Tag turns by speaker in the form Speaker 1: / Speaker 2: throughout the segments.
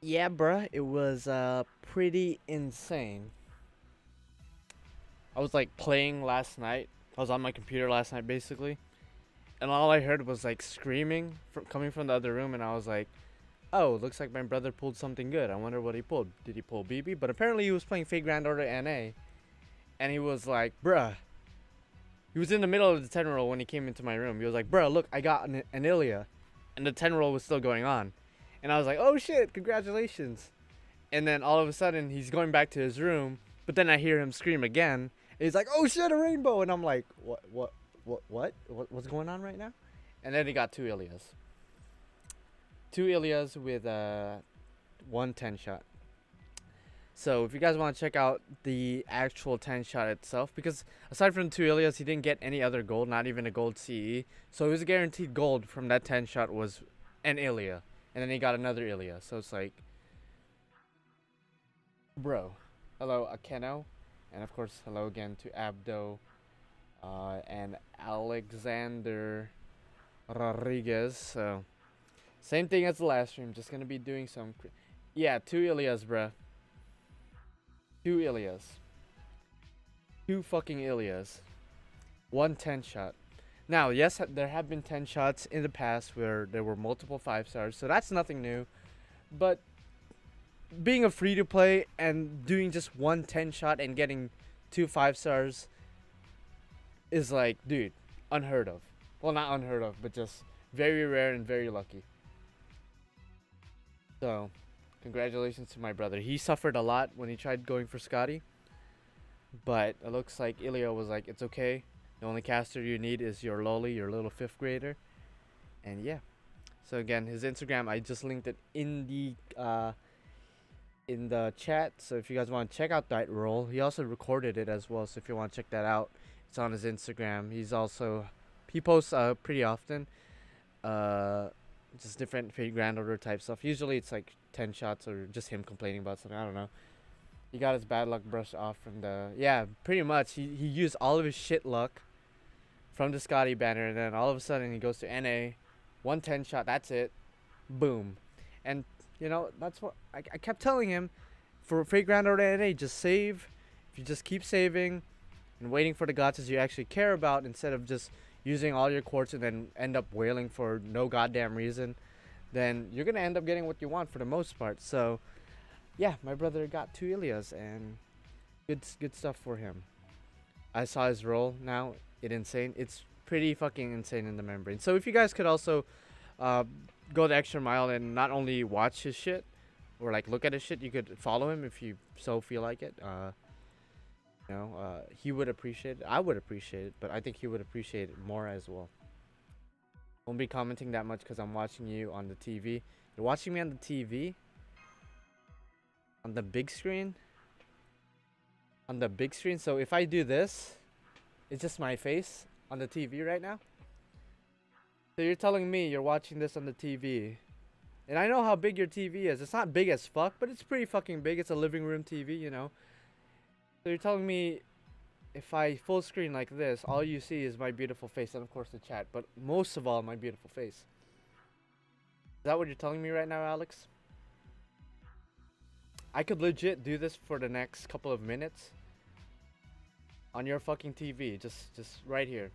Speaker 1: Yeah, bruh, it was pretty insane. I was like playing last night. I was on my computer last night basically, and all I heard was like screaming coming from the other room, and I was like, "Oh, looks like my brother pulled something good. I wonder what he pulled. Did he pull BB?" But apparently he was playing Fate Grand Order NA, and he was like, "Bruh." He was in the middle of the 10 roll when he came into my room. He was like, "Bruh, look, I got an Ilya," and the 10 roll was still going on, and I was like, "Oh shit, congratulations!" And then all of a sudden he's going back to his room, but then I hear him scream again. And he's like, "Oh shit, a rainbow!" And I'm like, what's going on right now?" And then he got two Ilias with one 10 shot. So if you guys want to check out the actual 10 shot itself, because aside from two Ilias, he didn't get any other gold, not even a gold CE. So his guaranteed gold from that 10 shot was an Ilia, and then he got another Ilia. So it's like, bro. Hello, Akeno. And of course, hello again to Abdo and Alexander Rodriguez. So, same thing as the last stream. Just gonna be doing some. Yeah, two Ilias, bruh. Two Ilias. Two fucking Ilias. One 10 shot. Now, yes, there have been 10 shots in the past where there were multiple 5 stars, so that's nothing new. But being a free to play and doing just one 10 shot and getting two 5 stars is like, dude, unheard of. Well, not unheard of, but just very rare and very lucky. So, congratulations to my brother. He suffered a lot when he tried going for Scotty, but it looks like Ilya was like, it's okay. The only caster you need is your loli, your little 5th grader. And yeah. So again, his Instagram, I just linked it in the chat. So if you guys want to check out that roll, he also recorded it as well. So if you want to check that out, it's on his Instagram. He posts pretty often, uh, just different Fate Grand Order type stuff. Usually it's like 10 shots or just him complaining about something. I don't know. He got his bad luck brush off from the, yeah, pretty much. He used all of his shit luck from the Scotty banner, and then all of a sudden he goes to NA, 110 shot. That's it, boom, and that's what I kept telling him. For Fate Grand Order NA, just save. If you just keep saving and waiting for the gotchas you actually care about, instead of just using all your quartz and then end up wailing for no goddamn reason, then you're gonna end up getting what you want for the most part. So yeah, my brother got two Ilias, and good stuff for him. I saw his roll now. It's pretty fucking insane in the membrane. So if you guys could also uh, go the extra mile and not only watch his shit or like look at his shit, you could follow him if you so feel like it. He would appreciate it. I would appreciate it, but I think he would appreciate it more as well. Won't be commenting that much because I'm watching you on the TV. You're watching me on the TV? On the big screen? On the big screen? So if I do this, it's just my face on the TV right now? So you're telling me you're watching this on the TV. And I know how big your TV is. It's not big as fuck, but it's pretty fucking big. It's a living room TV, you know. So you're telling me if I full screen like this, all you see is my beautiful face and of course the chat, but most of all my beautiful face. Is that what you're telling me right now, Alex? I could legit do this for the next couple of minutes on your fucking TV, just right here.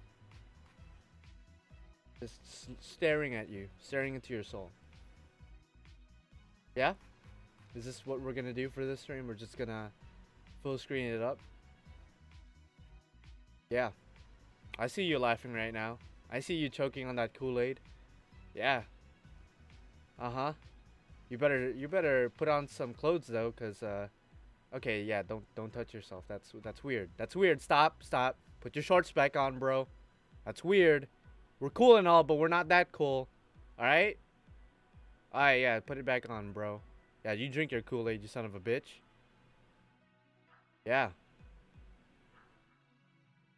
Speaker 1: Just staring at you, staring into your soul. Yeah? Is this what we're gonna do for this stream? We're just gonna full screen it up? Yeah. I see you laughing right now. I see you choking on that Kool-Aid. Yeah. Uh-huh. You better put on some clothes though, cause okay, yeah, don't touch yourself. That's weird. That's weird. Stop. Put your shorts back on, bro. That's weird. We're cool and all, but we're not that cool. Alright? Alright, yeah, put it back on, bro. Yeah, you drink your Kool-Aid, you son of a bitch. Yeah.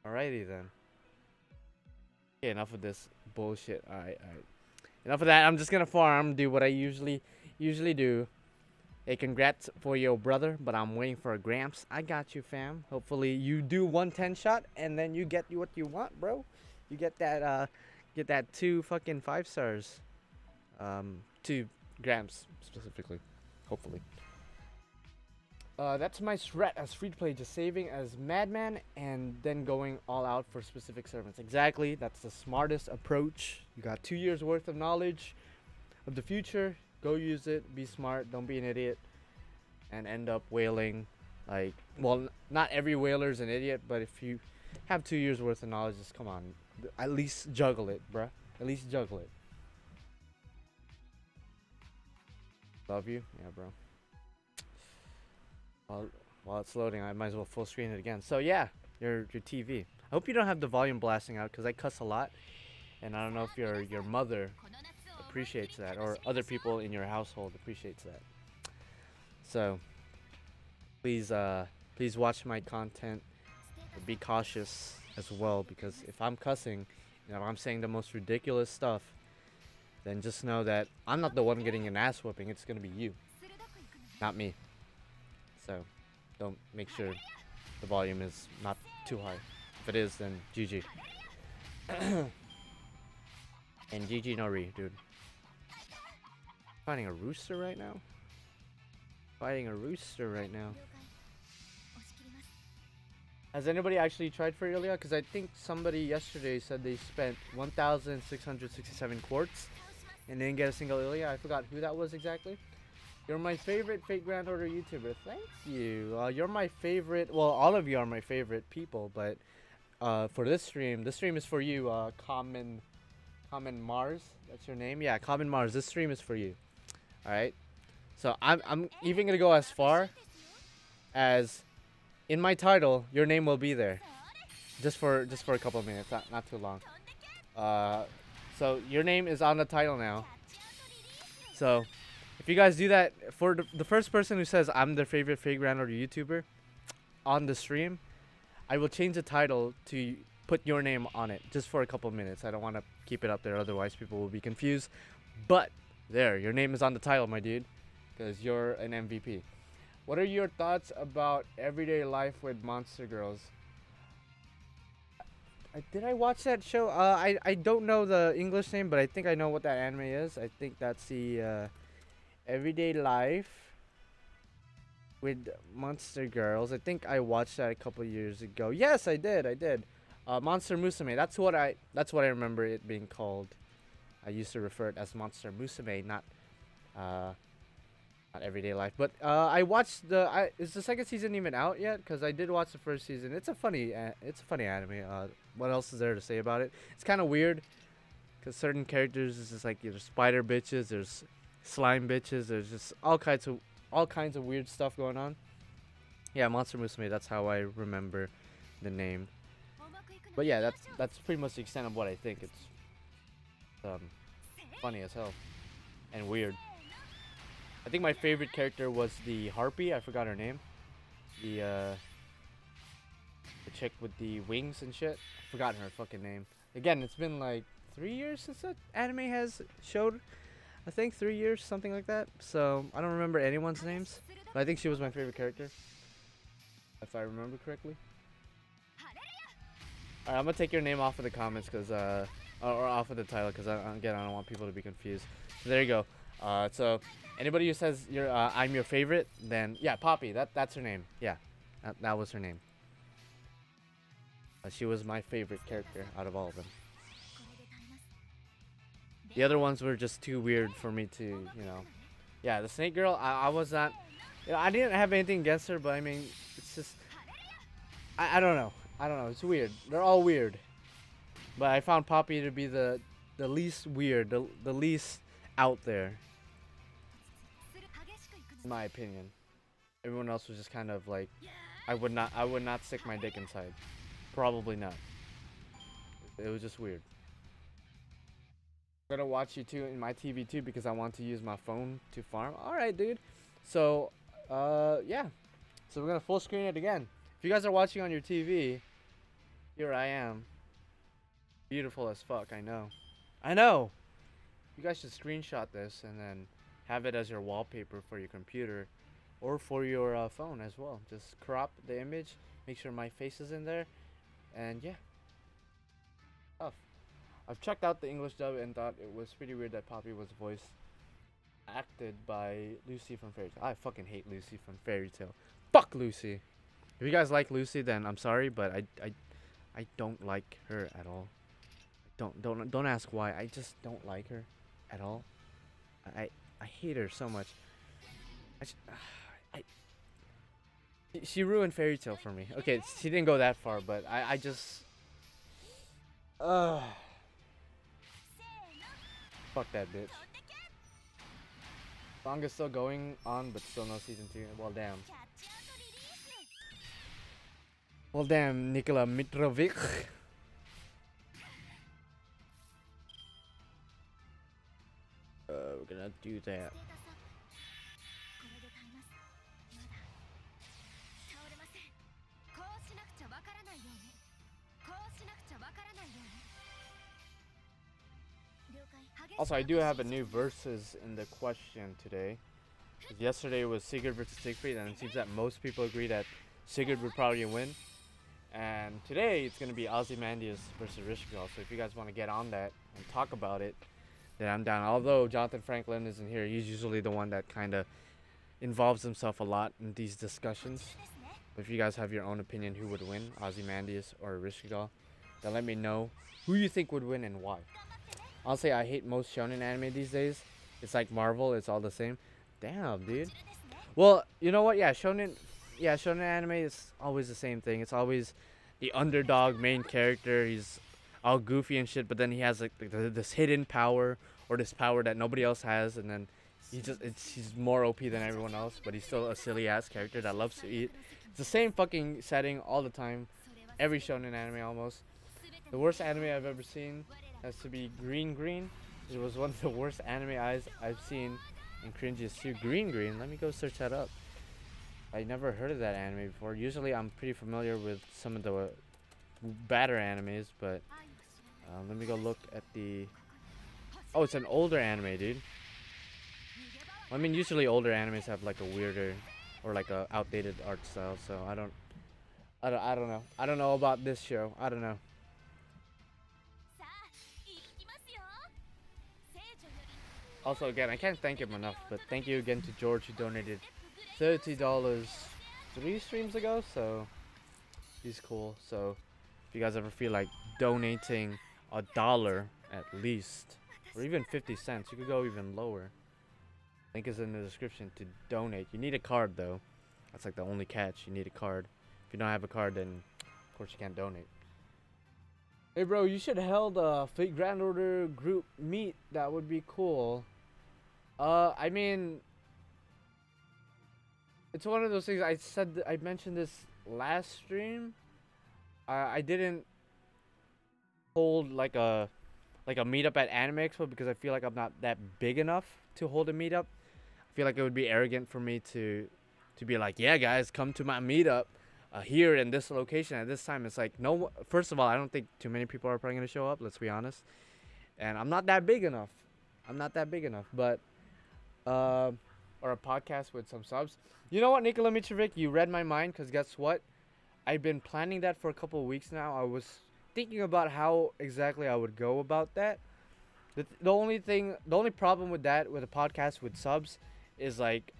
Speaker 1: Alrighty then. Okay, enough of this bullshit. Alright. Enough of that. I'm just gonna farm, do what I usually do. Hey, congrats for your brother, but I'm waiting for a Gramps. I got you, fam. Hopefully you do 110 shot and then you get what you want, bro. You get that two fucking 5 stars. 2 grams specifically. hopefully. That's my strat as free to play, just saving as madman and then going all out for specific servants. Exactly, that's the smartest approach. You got 2 years worth of knowledge of the future. Go use it. Be smart. Don't be an idiot and end up whaling. Like, well, not every whaler's an idiot, but if you have 2 years worth of knowledge, just come on, at least juggle it, bruh. At least juggle it. Love you, yeah, bro. While it's loading, I might as well full screen it again. So yeah, your TV. I hope you don't have the volume blasting out, because I cuss a lot, and I don't know if your mother appreciates that, or other people in your household appreciates that. So please watch my content. Be cautious as well, because if I'm cussing, if I'm saying the most ridiculous stuff, then just know that I'm not the one getting an ass whooping. It's gonna be you, not me. So don't, make sure the volume is not too high. If it is, then GG. And GG no re, dude. Fighting a rooster right now? Fighting a rooster right now. Has anybody actually tried for Ilya? Because I think somebody yesterday said they spent 1,667 quartz and didn't get a single Ilya. I forgot who that was exactly. You're my favorite Fate Grand Order YouTuber. Thank you. You're my favorite. Well, all of you are my favorite people, but for this stream is for you. Common Mars. That's your name. Yeah, Common Mars. This stream is for you. All right. So I'm even gonna go as far as in my title, your name will be there. Just for a couple of minutes, not too long. So your name is on the title now. So if you guys do that, for the first person who says I'm their favorite Fate Grand Order YouTuber on the stream, I will change the title to put your name on it just for a couple of minutes. I don't want to keep it up there, otherwise people will be confused. But there, your name is on the title, my dude, because you're an MVP. What are your thoughts about everyday life with monster girls? Did I watch that show? I don't know the English name, but I think I know what that anime is. I think that's the Everyday Life with Monster Girls. I think I watched that a couple years ago. Yes, I did. Monster Musume. That's what I remember it being called. I used to refer it as Monster Musume, not Everyday Life. But I watched is the second season even out yet? Because I did watch the first season. It's a funny anime. What else is there to say about it? It's kind of weird because certain characters is just like, there's spider bitches, there's slime bitches, there's just all kinds of weird stuff going on. Yeah, Monster Musume. That's how I remember the name. But yeah, that's pretty much the extent of what I think. It's funny as hell and weird. I think my favorite character was the Harpy. I forgot her name. The chick with the wings and shit. I forgot her fucking name. Again, it's been like 3 years since that anime has showed. I think 3 years, something like that. So I don't remember anyone's names, but I think she was my favorite character, if I remember correctly. Alright, I'm gonna take your name off of the comments, cause or off of the title, cause again, I don't want people to be confused. So there you go. So anybody who says I'm your favorite, then yeah, Poppy. That's her name. Yeah, that was her name. She was my favorite character out of all of them. The other ones were just too weird for me to, you know. Yeah, the Snake Girl, I was not, you know, I didn't have anything against her, but I mean, it's just, I don't know. It's weird. They're all weird. But I found Poppy to be the least weird, the least out there, in my opinion. Everyone else was just kind of like, I would not stick my dick inside. Probably not. It was just weird. I'm gonna watch you too in my TV too, because I want to use my phone to farm. Alright, dude. So yeah, so we're gonna full screen it again. If you guys are watching on your TV, here I am, beautiful as fuck. I know. You guys should screenshot this and then have it as your wallpaper for your computer or for your phone as well. Just crop the image, make sure my face is in there, and yeah. Tough. I've checked out the English dub and thought it was pretty weird that Poppy was voiced acted by Lucy from Fairy Tail. I fucking hate Lucy from Fairy Tail. Fuck Lucy. If you guys like Lucy, then I'm sorry, but I don't like her at all. Don't ask why. I just don't like her at all. I I hate her so much. I, just, I she ruined Fairy Tail for me. Okay, she didn't go that far, but I just fuck that bitch. Manga's still going on, but still no season 2. Well, damn. Well, damn, Nikola Mitrovic. We're gonna do that. Also, I do have a new versus in the question today. Yesterday was Sigurd versus Siegfried, and it seems that most people agree that Sigurd would probably win. And today it's going to be Ozymandias versus Rishgal. So if you guys want to get on that and talk about it, then I'm down. Although Jonathan Franklin isn't here, he's usually the one that kind of involves himself a lot in these discussions. But if you guys have your own opinion who would win, Ozymandias or Rishgal, then let me know who you think would win and why. Honestly, I hate most shonen anime these days. It's like Marvel, it's all the same. Damn, dude. Well, you know what? Yeah, shonen anime is always the same thing. It's always the underdog main character. He's all goofy and shit, but then he has like this hidden power or this power that nobody else has, and then he's more OP than everyone else, but he's still a silly ass character that loves to eat. It's the same fucking setting all the time. Every shonen anime almost. The worst anime I've ever seen has to be Green Green. It was one of the worst anime I've seen, and cringes too. Green Green. Let me go search that up. I never heard of that anime before. Usually I'm pretty familiar with some of the badder animes, but let me go look at the. Oh, it's an older anime, dude. I mean, usually older animes have like a weirder or like a outdated art style, so I don't know. I don't know about this show. I don't know. Also, again, I can't thank him enough, but thank you again to George who donated $30 3 streams ago, so he's cool. So if you guys ever feel like donating $1 at least, or even 50 cents, you could go even lower. Link is in the description to donate. You need a card though. That's like the only catch. You need a card. If you don't have a card, then of course you can't donate. Hey bro, you should held a Fate Grand Order group meet. That would be cool. I mean, it's one of those things. I mentioned this last stream. I didn't hold like a meetup at Anime Expo because I feel like I'm not that big enough to hold a meetup. I feel like it would be arrogant for me to be like, yeah guys, come to my meetup here in this location at this time. It's like, no, first of all, I don't think too many people are probably gonna show up, let's be honest, and I'm not that big enough. But or a podcast with some subs. You know what, Nikola Mitrovic, you read my mind, because guess what, I've been planning that for a couple of weeks now. I was thinking about how exactly I would go about that. The only problem with that, with a podcast with subs, is like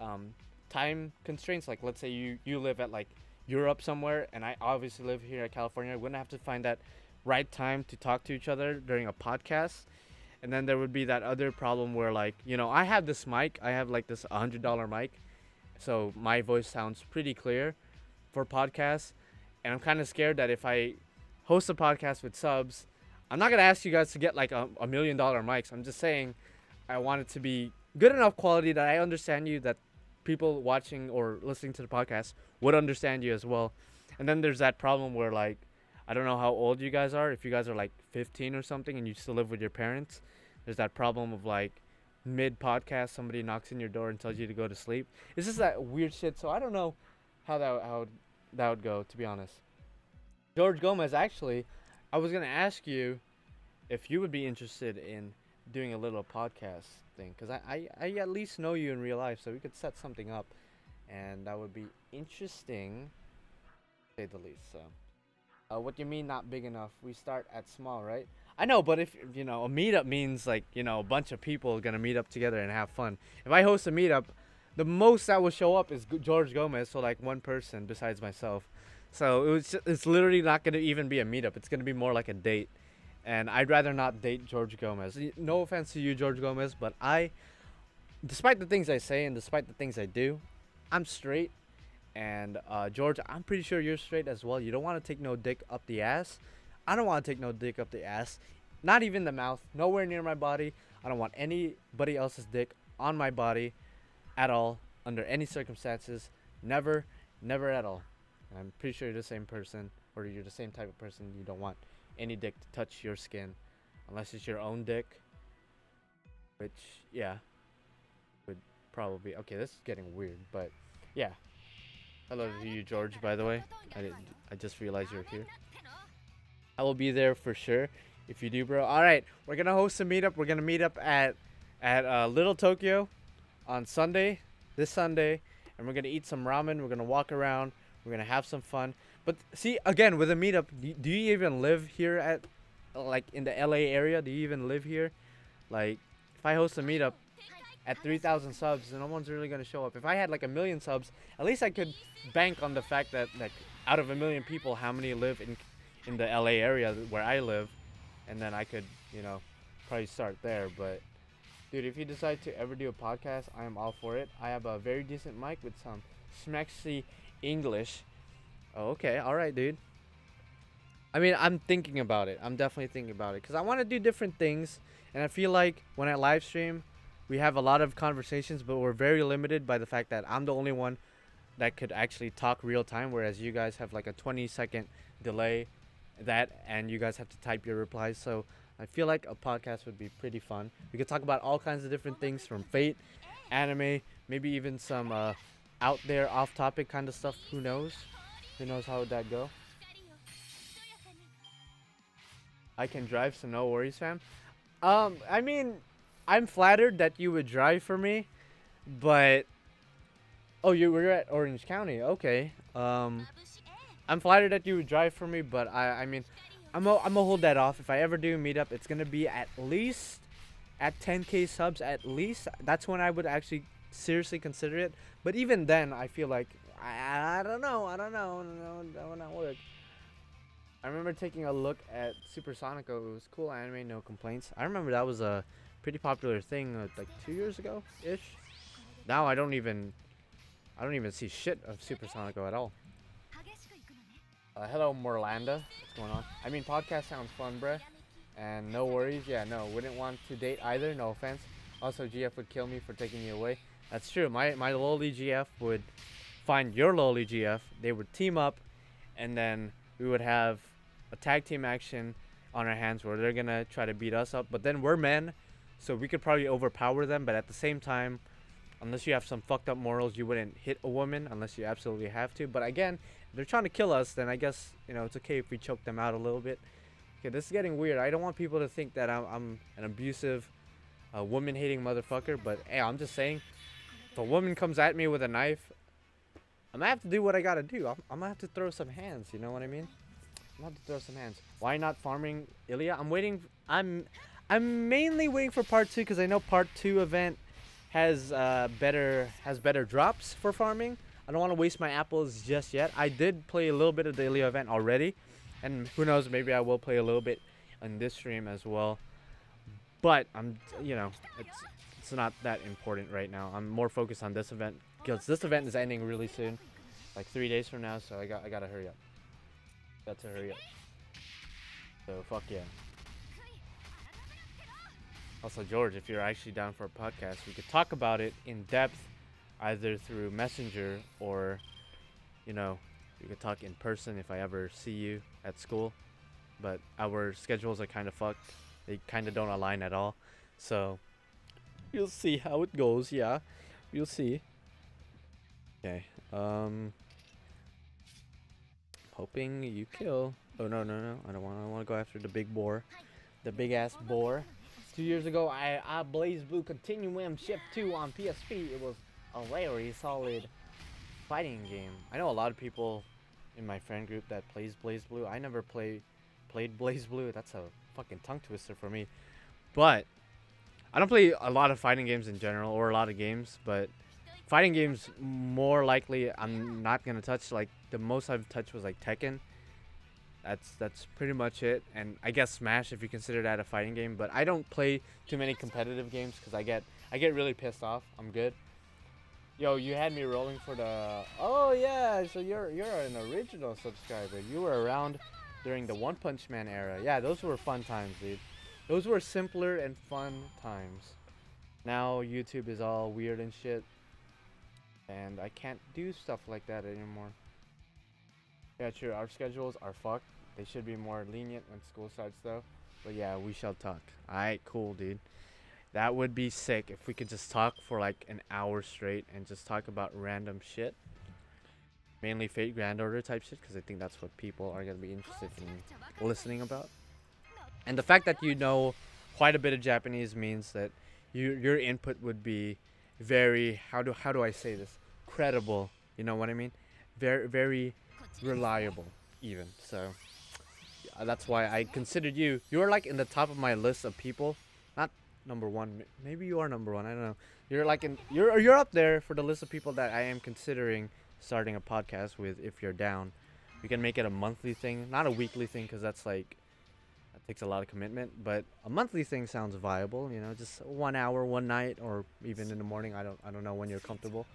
Speaker 1: time constraints. Like, let's say you live at like Europe somewhere, and I obviously live here in California. I wouldn't have to find that right time to talk to each other during a podcast. And then there would be that other problem where, like, you know, I have this mic. I have like this $100 mic, so my voice sounds pretty clear for podcasts. And I'm kind of scared that if I host a podcast with subs, I'm not gonna ask you guys to get like a $1 million mics. I'm just saying I want it to be good enough quality that I understand you, that people watching or listening to the podcast would understand you as well. And then there's that problem where, like, I don't know how old you guys are. If you guys are like 15 or something and you still live with your parents, there's that problem of like mid podcast somebody knocks in your door and tells you to go to sleep. It's just that weird shit. So I don't know how that would go, to be honest. George Gomez, actually, I was gonna ask you if you would be interested in doing a little podcast thing, because I at least know you in real life, so we could set something up, and that would be interesting, to say the least. So what do you mean not big enough? We start at small, right? I know, but if you know, a meetup means like, you know, a bunch of people are gonna meet up together and have fun. If I host a meetup, the most that will show up is George Gomez, so like one person besides myself. So it's literally not gonna even be a meetup. It's gonna be more like a date, and I'd rather not date George Gomez. No offense to you, George Gomez, but despite the things I say and despite the things I do, I'm straight. And George, I'm pretty sure you're straight as well. You don't want to take no dick up the ass. I don't want to take no dick up the ass. Not even the mouth. Nowhere near my body. I don't want anybody else's dick on my body at all, under any circumstances. Never, never at all. And I'm pretty sure you're the same person, or you're the same type of person. You don't want any dick to touch your skin, unless it's your own dick. Which, yeah, would probably. Okay, this is getting weird, but yeah. Hello to you, George, by the way. I just realized you're here. I will be there for sure if you do, bro. All right, we're gonna host a meetup. We're gonna meet up at Little Tokyo on Sunday, this Sunday, and we're gonna eat some ramen. We're gonna walk around. We're gonna have some fun. But see, again, with a meetup, do you even live here at, like, in the LA area? Do you even live here? Like, if I host a meetup at 3,000 subs, no one's really gonna show up. If I had like 1,000,000 subs, at least I could bank on the fact that, like, out of 1,000,000 people, how many live in the LA area where I live, and then I could, you know, probably start there. But dude, if you decide to ever do a podcast, I am all for it. I have a very decent mic with some smexy English. Oh, okay, all right, dude. I mean, I'm thinking about it. I'm definitely thinking about it because I want to do different things, and I feel like when I live stream, we have a lot of conversations, but we're very limited by the fact that I'm the only one that could actually talk real time, whereas you guys have like a 20-second delay, and you guys have to type your replies. So I feel like a podcast would be pretty fun. We could talk about all kinds of different things, from Fate, anime, maybe even some out there off-topic kind of stuff. Who knows? Who knows how would that go? I can drive, so no worries, fam. I mean, I'm flattered that you would drive for me, but oh, you were at Orange County, okay. I'm flattered that you would drive for me, but I mean, I'm gonna hold that off. If I ever do meet up, it's gonna be at least at 10K subs, at least. That's when I would actually seriously consider it. But even then, I feel like I don't know, that would not work. I remember taking a look at Supersonico. It was cool anime, no complaints. I remember that was a pretty popular thing like 2 years ago ish. Now I don't even see shit of Supersonico at all. Hello Morlanda, what's going on? I mean, podcast sounds fun, bruh. And no worries, yeah, no, wouldn't want to date either, no offense. Also, GF would kill me for taking you away. That's true, my lowly GF would find your lowly GF, they would team up, and then we would have a tag team action on our hands where they're gonna try to beat us up. But then we're men, so we could probably overpower them, but at the same time, unless you have some fucked up morals, you wouldn't hit a woman unless you absolutely have to. But again, if they're trying to kill us, then I guess, you know, it's okay if we choke them out a little bit. Okay, this is getting weird. I don't want people to think that I'm an abusive, woman-hating motherfucker, but hey, I'm just saying, if a woman comes at me with a knife, I'm gonna have to do what I gotta do. I'm gonna have to throw some hands, you know what I mean? I'm gonna have to throw some hands. Why not farming Ilya? I'm mainly waiting for part 2 because I know part 2 event has better drops for farming. I don't want to waste my apples just yet. I did play a little bit of the Ilya event already, and who knows, maybe I will play a little bit on this stream as well. But you know, it's not that important right now. I'm more focused on this event because this event is ending really soon, like 3 days from now. So I gotta hurry up. Got to hurry up. So fuck yeah. Also, George, if you're actually down for a podcast, we could talk about it in depth, either through Messenger or, you know, we could talk in person if I ever see you at school. But our schedules are kind of fucked. They kind of don't align at all. So, you'll see how it goes, yeah. You'll see. Okay, hoping you kill. Oh, no. I don't want to go after the big boar. The big-ass boar. 2 years ago, I Blaze Blue Continuum Shift 2 on PSP. It was a very solid fighting game. I know a lot of people in my friend group that plays Blaze Blue. I never played Blaze Blue. That's a fucking tongue twister for me. But I don't play a lot of fighting games in general, or a lot of games, but fighting games more likely I'm not gonna touch. Like the most I've touched was like Tekken. That's pretty much it. And I guess Smash if you consider that a fighting game. But I don't play too many competitive games because I get really pissed off. I'm good. Yo, you had me rolling for the. Oh yeah, so you're an original subscriber. You were around during the One Punch Man era. Yeah, those were fun times, dude. Those were simpler and fun times. Now YouTube is all weird and shit, and I can't do stuff like that anymore. Yeah, true. Our schedules are fucked. They should be more lenient on school sites though. But yeah, we shall talk. Alright, cool, dude. That would be sick if we could just talk for like an hour straight and just talk about random shit. Mainly Fate Grand Order type shit, because I think that's what people are going to be interested in listening about. And the fact that you know quite a bit of Japanese means that your input would be very, how do I say this? Credible. You know what I mean? Very reliable even. So that's why I considered you. You're like in the top of my list of people. Not number one. Maybe you are number one. I don't know. You're like you're up there for the list of people that I am considering starting a podcast with. If you're down, we can make it a monthly thing, not a weekly thing, because that's like that takes a lot of commitment. But a monthly thing sounds viable. You know, just 1 hour, one night, or even in the morning. I don't know when you're comfortable,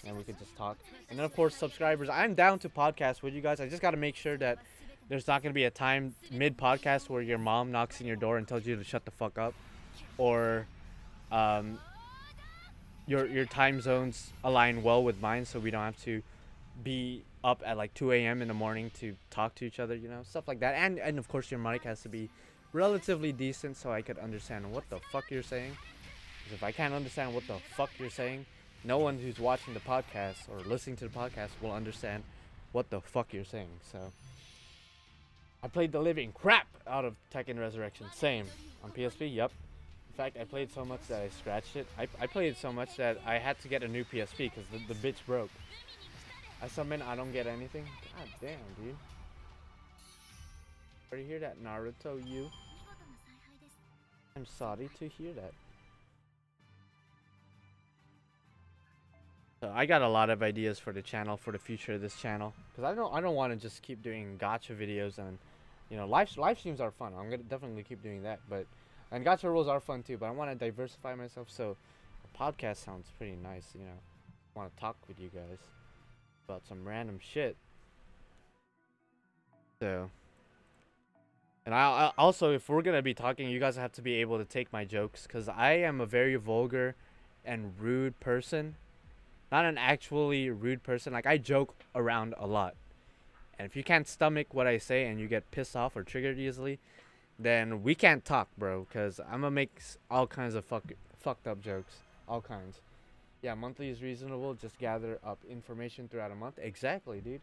Speaker 1: and we could just talk. And then of course subscribers. I'm down to podcast with you guys. I just got to make sure that there's not gonna be a time mid podcast where your mom knocks in your door and tells you to shut the fuck up, or your time zones align well with mine, so we don't have to be up at like 2 a.m. in the morning to talk to each other, you know, stuff like that. And of course your mic has to be relatively decent so I could understand what the fuck you're saying. Because if I can't understand what the fuck you're saying, no one who's watching the podcast or listening to the podcast will understand what the fuck you're saying. So I played the living crap out of Tekken Resurrection. Same. On PSP, yep. In fact, I played so much that I scratched it. I played so much that I had to get a new PSP because the bitch broke. I summon, I don't get anything. God damn, dude. Sorry to hear that, Naruto, you. I'm sorry to hear that. So I got a lot of ideas for the channel, for the future of this channel. Because I don't want to just keep doing gacha videos and, you know, live streams are fun. I'm going to definitely keep doing that. And gacha rolls are fun too, but I want to diversify myself, so a podcast sounds pretty nice, you know. I want to talk with you guys about some random shit. So, and I also, if we're going to be talking, you guys have to be able to take my jokes, because I am a very vulgar and rude person. Not an actually rude person. Like, I joke around a lot. And if you can't stomach what I say and you get pissed off or triggered easily, then we can't talk, bro, because I'm gonna make all kinds of fucked up jokes. All kinds. Yeah, monthly is reasonable. Just gather up information throughout a month. Exactly, dude.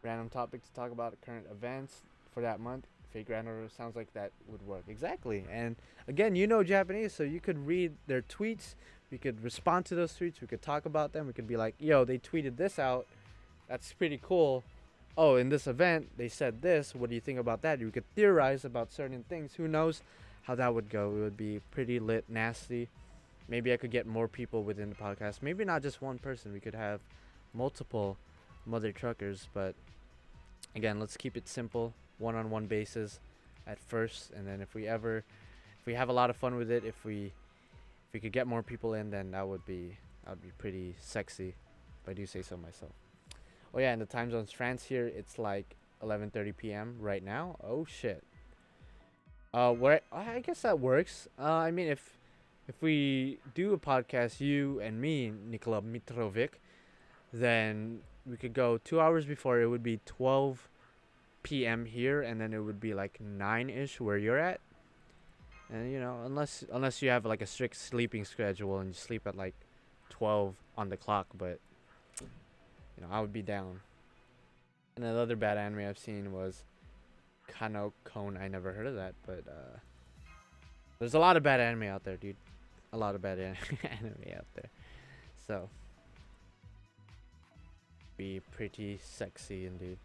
Speaker 1: Random topic to talk about current events for that month. Fake Grand Order sounds like that would work. Exactly. And again, you know Japanese, so you could read their tweets. We could respond to those tweets. We could talk about them. We could be like, yo, they tweeted this out. That's pretty cool. Oh, in this event, they said this. What do you think about that? You could theorize about certain things. Who knows how that would go? It would be pretty lit, nasty. Maybe I could get more people within the podcast. Maybe not just one person. We could have multiple mother truckers. But again, let's keep it simple, one-on-one basis at first. And then if we have a lot of fun with it, if we could get more people in, then that would be pretty sexy, if I do say so myself. Oh yeah, and the time zone's France here. It's like 11:30 p.m. right now. Oh shit. I guess that works. I mean, if we do a podcast, you and me, Nikola Mitrovic, then we could go 2 hours before. It would be 12 p.m. here, and then it would be like 9-ish where you're at. And you know, unless you have like a strict sleeping schedule and you sleep at like 12 on the clock, but you know, I would be down. And another bad anime I've seen was Kano Kon. I never heard of that, but there's a lot of bad anime out there, dude. A lot of bad anime out there. So, be pretty sexy indeed.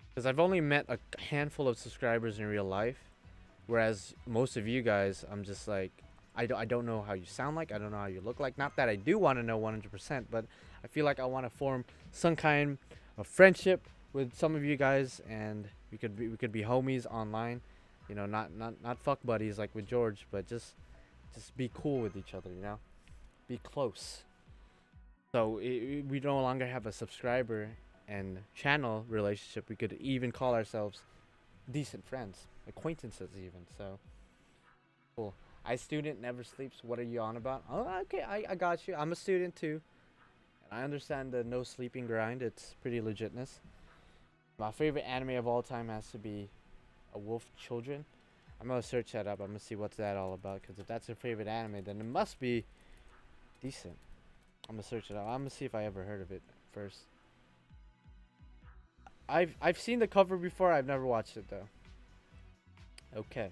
Speaker 1: Because I've only met a handful of subscribers in real life, whereas most of you guys, I'm just like, I don't know how you sound like, I don't know how you look like. Not that I do want to know 100%, but I feel like I want to form some kind of friendship with some of you guys, and we could be homies online, you know, not fuck buddies like with George, but just be cool with each other, you know, be close. So we no longer have a subscriber and channel relationship. We could even call ourselves decent friends, acquaintances even. So cool. I student never sleeps. What are you on about? Oh, okay. I got you. I'm a student too. And I understand the no sleeping grind. It's pretty legitness. My favorite anime of all time has to be A Wolf Children. I'm gonna search that up. I'm gonna see what's that all about. Because if that's your favorite anime, then it must be decent. I'm gonna search it out. I'm gonna see if I ever heard of it first. I've seen the cover before. I've never watched it though. Okay.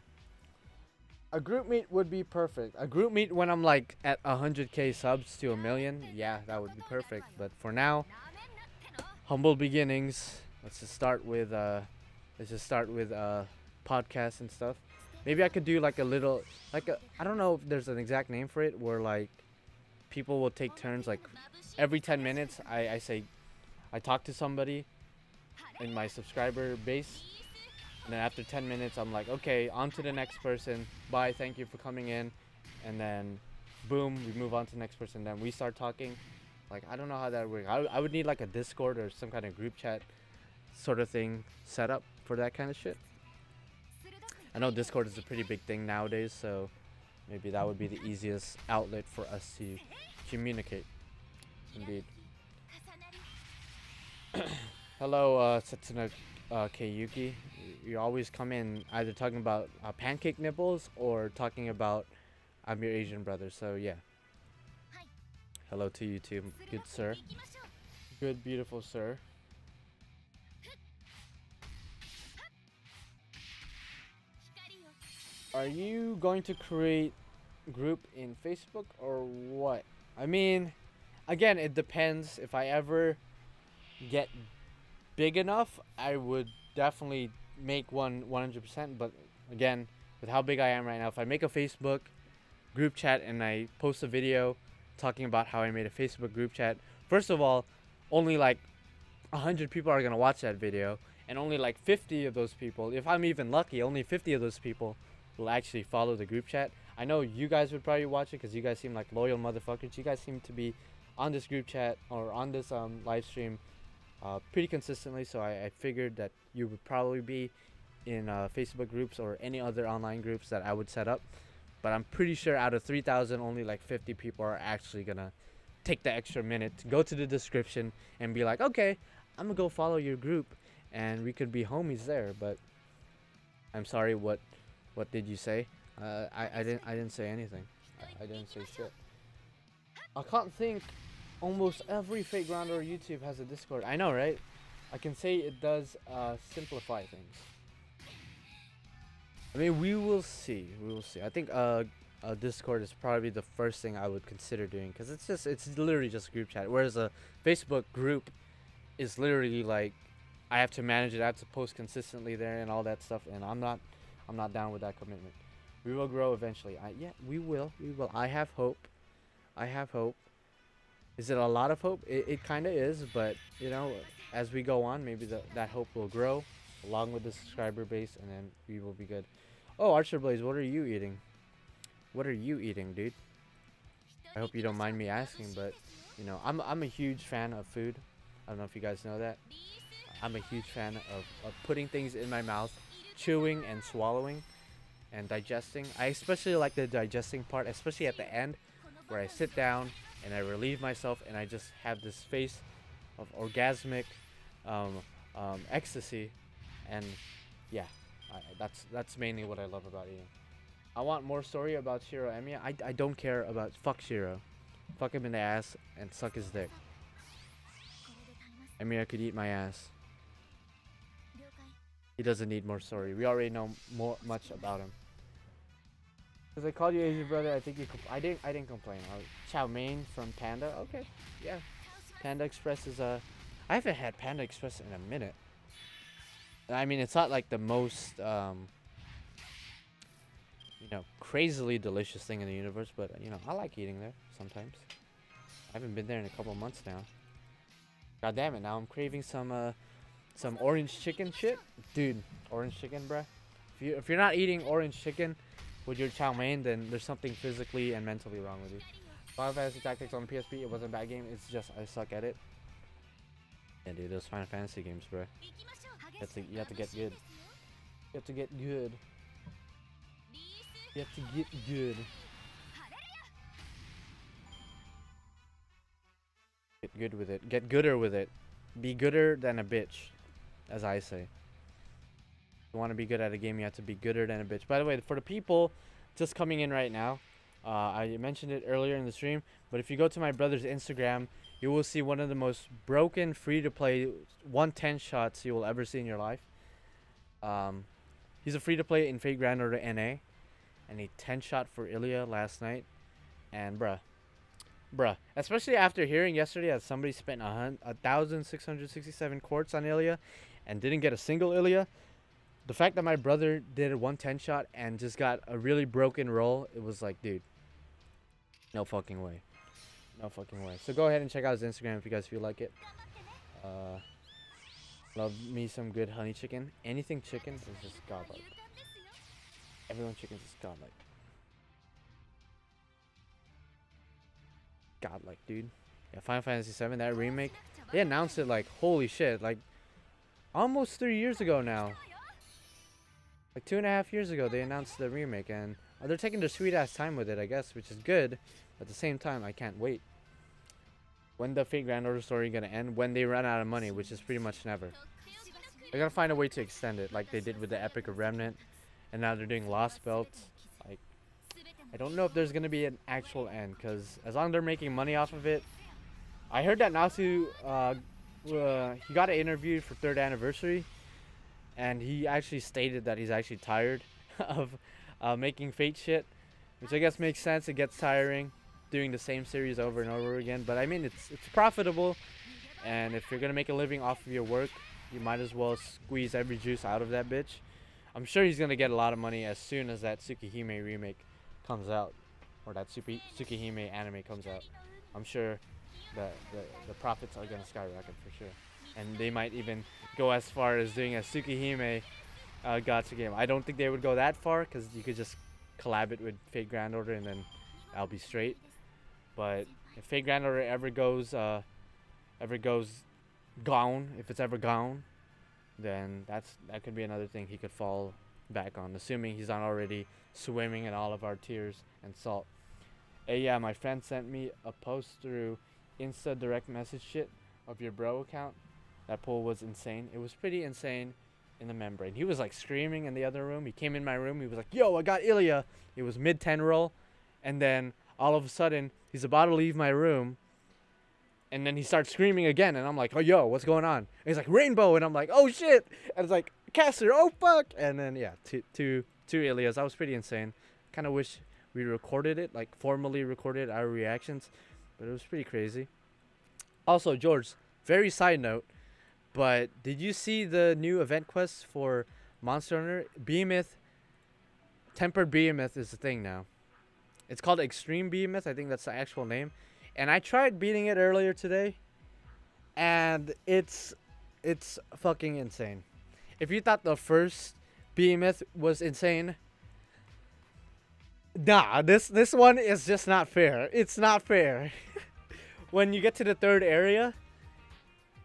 Speaker 1: A group meet would be perfect. A group meet when I'm like at 100k subs to a million. Yeah, that would be perfect. But for now, humble beginnings. Let's just start with podcasts and stuff. Maybe I could do like a little like a I don't know if there's an exact name for it where like people will take turns like every 10 minutes I talk to somebody in my subscriber base, and then after 10 minutes I'm like, okay, on to the next person, bye, thank you for coming in, and then boom, we move on to the next person, then we start talking. Like, I don't know how that works. I would need like a Discord or some kind of group chat sort of thing set up for that kind of shit. I know Discord is a pretty big thing nowadays, so maybe that would be the easiest outlet for us to communicate. Indeed. Hello, Setsuna Keiyuki. You always come in either talking about pancake nipples or talking about I'm your Asian brother. So yeah. Hello to you too, good sir. Good, beautiful sir. Are you going to create group in Facebook or what? I mean, again, it depends. If I ever get big enough, I would definitely make one 100%. But again, with how big I am right now, if I make a Facebook group chat and I post a video talking about how I made a Facebook group chat, first of all, only like 100 people are gonna watch that video, and only like 50 of those people, if I'm even lucky, only 50 of those people will actually follow the group chat. I know you guys would probably watch it because you guys seem like loyal motherfuckers. You guys seem to be on this group chat or on this live stream pretty consistently, so I figured that you would probably be in Facebook groups or any other online groups that I would set up. But I'm pretty sure out of 3,000, only like 50 people are actually gonna take the extra minute to go to the description and be like, okay, I'm gonna go follow your group and we could be homies there. But I'm sorry, what did you say? I didn't say anything. I didn't say shit. I can't think. Almost every fake grounder or YouTube has a Discord. I know, right? I can say it does simplify things. I mean, we will see. We will see. I think Discord is probably the first thing I would consider doing, because it's literally just a group chat. Whereas a Facebook group is literally like I have to manage it. I have to post consistently there and all that stuff. And I'm not down with that commitment. We will grow eventually. Yeah, we will. We will. I have hope. I have hope. Is it a lot of hope? It kind of is, but you know, as we go on, maybe that hope will grow along with the subscriber base, and then we will be good. Oh, Archer Blaze, what are you eating? What are you eating, dude? I hope you don't mind me asking, but you know, I'm a huge fan of food. I don't know if you guys know that. I'm a huge fan of putting things in my mouth, chewing and swallowing and digesting. I especially like the digesting part, especially at the end where I sit down and I relieve myself and I just have this face of orgasmic ecstasy. And yeah, that's mainly what I love about eating. I want more story about Shiro Emiya. I don't care about fuck Shiro. Fuck him in the ass and suck his dick. Emiya could eat my ass. He doesn't need more story. We already know much about him. Because I called you Asian brother, I think you I didn't complain. Chow mein from Panda. Okay, yeah. Panda Express is I haven't had Panda Express in a minute. I mean, it's not like the most crazily delicious thing in the universe, but I like eating there sometimes. I haven't been there in a couple months now. God damn it! Now I'm craving some orange chicken shit, dude. Orange chicken, bruh. If you're not eating orange chicken with your chow mein, then there's something physically and mentally wrong with you. Final Fantasy Tactics on the PSP, it wasn't a bad game. It's just I suck at it. Yeah, dude, those Final Fantasy games, bruh. You have to get good. You have to get good. You have to get good. Get good with it. Get gooder with it. Be gooder than a bitch, as I say. If you want to be good at a game, you have to be gooder than a bitch. By the way, for the people just coming in right now, I mentioned it earlier in the stream, but if you go to my brother's Instagram, you will see one of the most broken free-to-play 110 shots you will ever see in your life. He's a free-to-play in Fate Grand Order NA, and a 10-shot for Ilya last night. And bruh, especially after hearing yesterday that somebody spent 1,667 quartz on Ilya and didn't get a single Ilya. The fact that my brother did a 110 shot and just got a really broken roll, it was like, dude, no fucking way. No fucking way. So go ahead and check out his Instagram if you guys feel like it. Love me some good honey chicken. Anything chicken is just godlike. Everyone chicken is godlike. Godlike, dude. Yeah, Final Fantasy VII, that remake. They announced it like, holy shit, like almost 3 years ago now. Like 2.5 years ago, they announced the remake, and they're taking their sweet ass time with it, I guess, which is good. At the same time, I can't wait. When the Fate Grand Order story gonna end? When they run out of money, which is pretty much never. They're gonna find a way to extend it, like they did with the Epic of Remnant, and now they're doing Lost Belts. Like, I don't know if there's gonna be an actual end, because as long as they're making money off of it. I heard that Natsu, he got an interview for 3rd anniversary, and he actually stated that he's actually tired of making Fate shit, which I guess makes sense. It gets tiring doing the same series over and over again, but I mean it's profitable, and if you're gonna make a living off of your work, you might as well squeeze every juice out of that bitch. I'm sure he's gonna get a lot of money as soon as that Tsukihime remake comes out, or that Tsukihime anime comes out. I'm sure that the profits are gonna skyrocket for sure, and they might even go as far as doing a Tsukihime gacha game. I don't think they would go that far, because you could just collab it with Fate Grand Order and then I'll be straight. But if Fate Grand Order ever goes gone, if it's ever gone, then that could be another thing he could fall back on, assuming he's not already swimming in all of our tears and salt. Hey, yeah, my friend sent me a post through Insta direct message shit of your bro account. That poll was insane. It was pretty insane in the membrane. He was like screaming in the other room. He came in my room. He was like, yo, I got Ilya. It was mid-10 roll. And then all of a sudden, he's about to leave my room. And then he starts screaming again. And I'm like, oh, yo, what's going on? And he's like, rainbow. And I'm like, oh, shit. And it's like, Caster, oh, fuck. And then, yeah, two Ilyas. That was pretty insane. Kind of wish we recorded it, like formally recorded our reactions. But it was pretty crazy. Also, George, very side note. But did you see the new event quest for Monster Hunter? Behemoth, Tempered Behemoth is the thing now. It's called Extreme Behemoth. I think that's the actual name. And I tried beating it earlier today, and it's fucking insane. If you thought the first Behemoth was insane, nah, this one is just not fair. It's not fair. When you get to the 3rd area,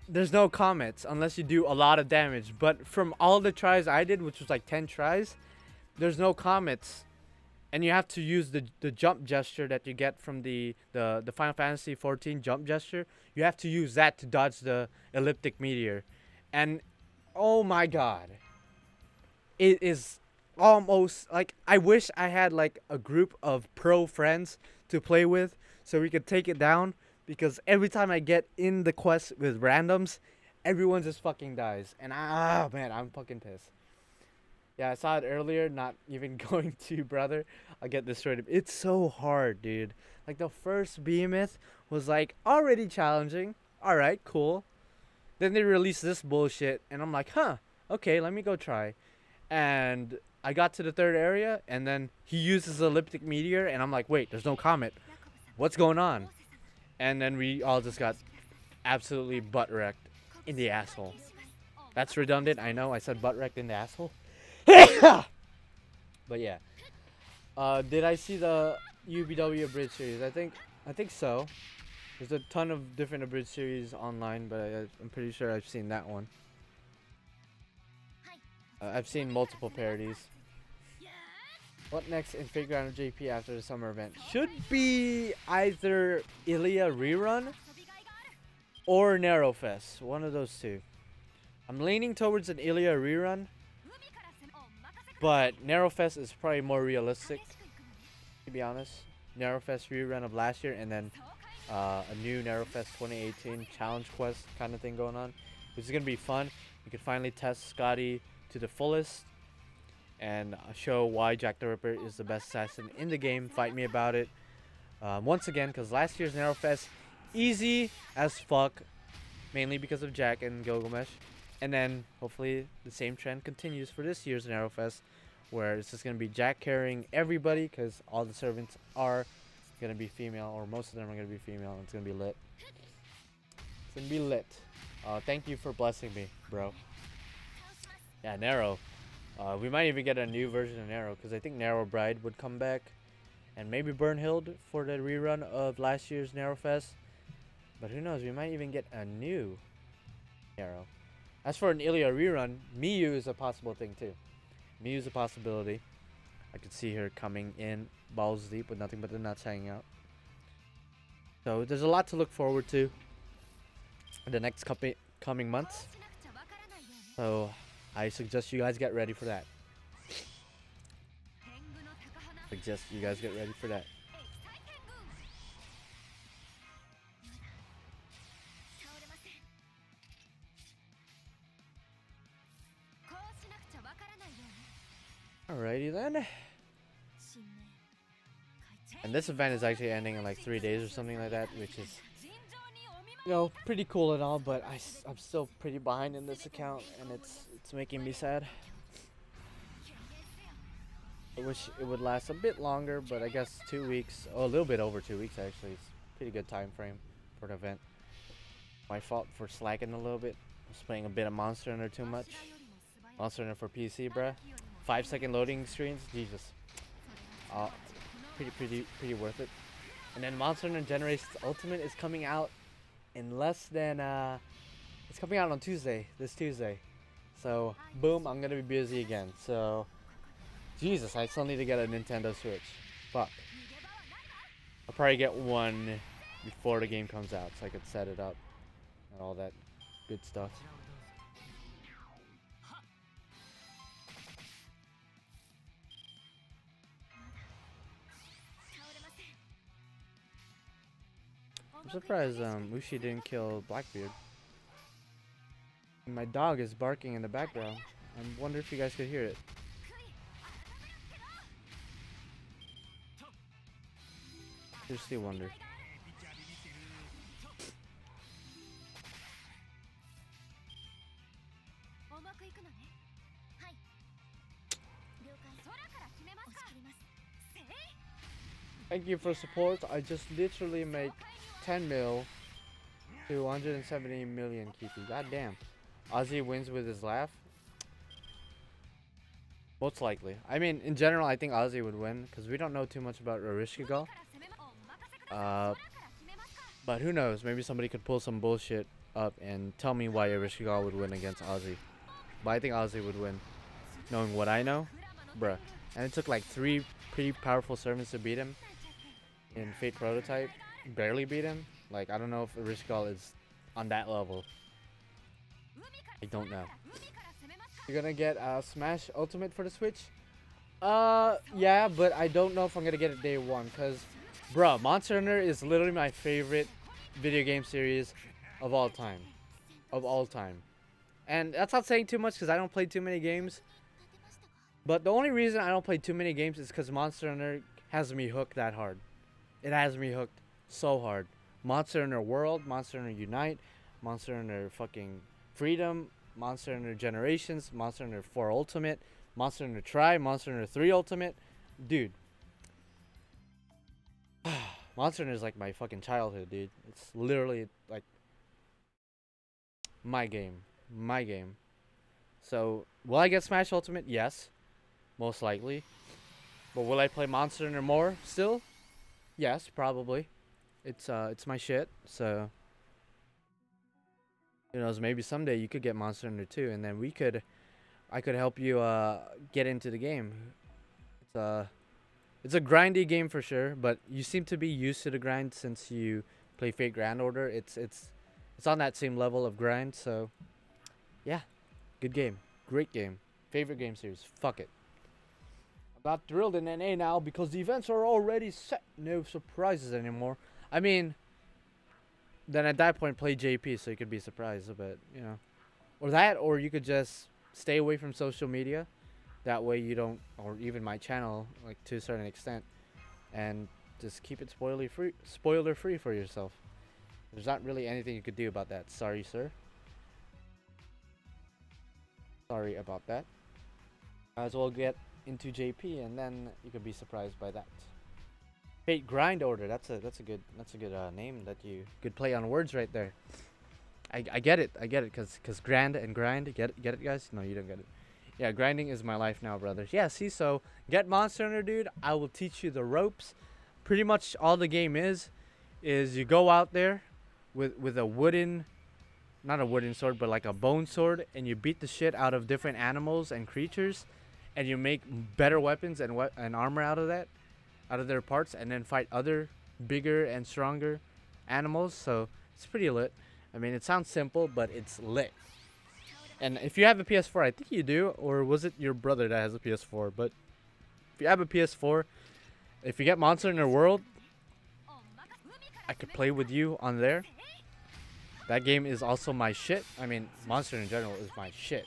Speaker 1: there's no comets unless you do a lot of damage. But from all the tries I did, which was like 10 tries, there's no comets. And you have to use the jump gesture that you get from the Final Fantasy 14 jump gesture. You have to use that to dodge the elliptic meteor. And oh my god. It is almost like, I wish I had like a group of pro friends to play with so we could take it down. Because every time I get in the quest with randoms, everyone just fucking dies. And man, I'm fucking pissed. Yeah, I saw it earlier, not even going to, brother. I'll get this straight up. It's so hard, dude. Like, the first Behemoth was, like, already challenging. Alright, cool. Then they released this bullshit, and I'm like, huh, okay, let me go try. And I got to the third area, and then he uses the elliptic meteor, and I'm like, wait, there's no comet. What's going on? And then we all just got absolutely butt wrecked in the asshole. That's redundant, I know. I said butt wrecked in the asshole. But yeah. Did I see the UBW Abridged series? I think so. There's a ton of different Abridged series online, but I'm pretty sure I've seen that one. I've seen multiple parodies. What next in Fate Ground of JP after the summer event? Should be either Ilya Rerun or Narrowfest. One of those two. I'm leaning towards an Ilya Rerun, but Narrowfest is probably more realistic, to be honest. Narrowfest rerun of last year, and then a new Narrowfest 2018 challenge quest kind of thing going on, which is going to be fun. You can finally test Scotty to the fullest and show why Jack the Ripper is the best assassin in the game. Fight me about it. Once again, because last year's Narrowfest, easy as fuck, mainly because of Jack and Gilgamesh. And then hopefully the same trend continues for this year's Narrowfest, where it's just going to be Jack carrying everybody, because all the servants are going to be female, or most of them are going to be female, and it's going to be lit. It's going to be lit. Thank you for blessing me, bro. Yeah, Narrow. We might even get a new version of Narrow, because I think Narrow Bride would come back, and maybe Burnhild for the rerun of last year's Narrowfest. But who knows, we might even get a new Narrow. As for an Ilya rerun, Miyu is a possible thing too. Miyu is a possibility. I could see her coming in balls deep with nothing but the nuts hanging out. So there's a lot to look forward to in the next coming months. So I suggest you guys get ready for that. Suggest you guys get ready for that. Alrighty then. And this event is actually ending in like 3 days or something like that, which is, you know, pretty cool and all, but I'm still pretty behind in this account, and it's making me sad. I wish it would last a bit longer, but I guess 2 weeks, oh, a little bit over 2 weeks actually. It's a pretty good time frame for an event. My fault for slacking a little bit. I was playing a bit of Monster Hunter too much. Monster Hunter for PC, bruh. 5-second loading screens, Jesus. Pretty worth it. And then Monster Hunter Generations Ultimate is coming out in less than it's coming out on Tuesday, this Tuesday. So boom, I'm gonna be busy again. So Jesus, I still need to get a Nintendo Switch. Fuck. I'll probably get one before the game comes out, so I could set it up and all that good stuff. I'm surprised Ushi didn't kill Blackbeard. My dog is barking in the background. I wonder if you guys could hear it. Seriously wonder. Thank you for support. I just literally make 10 mil to 170 million Kipi. God damn. Ozzy wins with his laugh. Most likely. I mean, in general, I think Ozzy would win because we don't know too much about Orishkigal. But who knows? Maybe somebody could pull some bullshit up and tell me why Orishkigal would win against Ozzy. But I think Ozzy would win, knowing what I know, bruh. And it took like 3 pretty powerful servants to beat him in Fate Prototype. Barely beat him. Like, I don't know if Orishkigal is on that level. I don't know. You're gonna get Smash Ultimate for the Switch? Yeah, but I don't know if I'm gonna get it day one, cause, bruh, Monster Hunter is literally my favorite video game series of all time. Of all time. And that's not saying too much, cause I don't play too many games. But the only reason I don't play too many games is cause Monster Hunter has me hooked that hard. It has me hooked so hard. Monster Hunter World, Monster Hunter Unite, Monster Hunter fucking Freedom, Monster Hunter Generations, Monster Hunter 4 Ultimate, Monster Hunter Tri, Monster Hunter 3 Ultimate. Dude. Monster Hunter is like my fucking childhood, dude. It's literally like my game. My game. So, will I get Smash Ultimate? Yes. Most likely. But will I play Monster Hunter more still? Yes, probably. It's my shit, so who knows, maybe someday you could get Monster Hunter 2 and then I could help you get into the game. It's a grindy game for sure, but you seem to be used to the grind since you play Fate Grand Order. It's on that same level of grind, so yeah. Good game. Great game. Favorite game series. Fuck it. I'm not thrilled in NA now because the events are already set. No surprises anymore. I mean, then at that point play JP so you could be surprised a bit, you know. Or that, or you could just stay away from social media. That way you don't, or even my channel, like to a certain extent, and just keep it spoiler free for yourself. There's not really anything you could do about that. Sorry, sir. Sorry about that. Might as well get into JP and then you could be surprised by that. Fate Grind Order. That's a good name that you could play on words right there. I get it. I get it cuz grand and grind. Get it guys? No, you don't get it. Yeah, grinding is my life now, brothers. Yeah, see, so get Monster Hunter, dude. I will teach you the ropes. Pretty much all the game is you go out there with a wooden, not a wooden sword, but like a bone sword, and you beat the shit out of different animals and creatures, and you make better weapons and armor out of their parts, and then fight other bigger and stronger animals. So it's pretty lit. I mean, it sounds simple, but it's lit. And if you have a PS4, I think you do, or was it your brother that has a PS4? But if you have a PS4, if you get Monster Hunter World, I could play with you on there. That game is also my shit. I mean, Monster in general is my shit.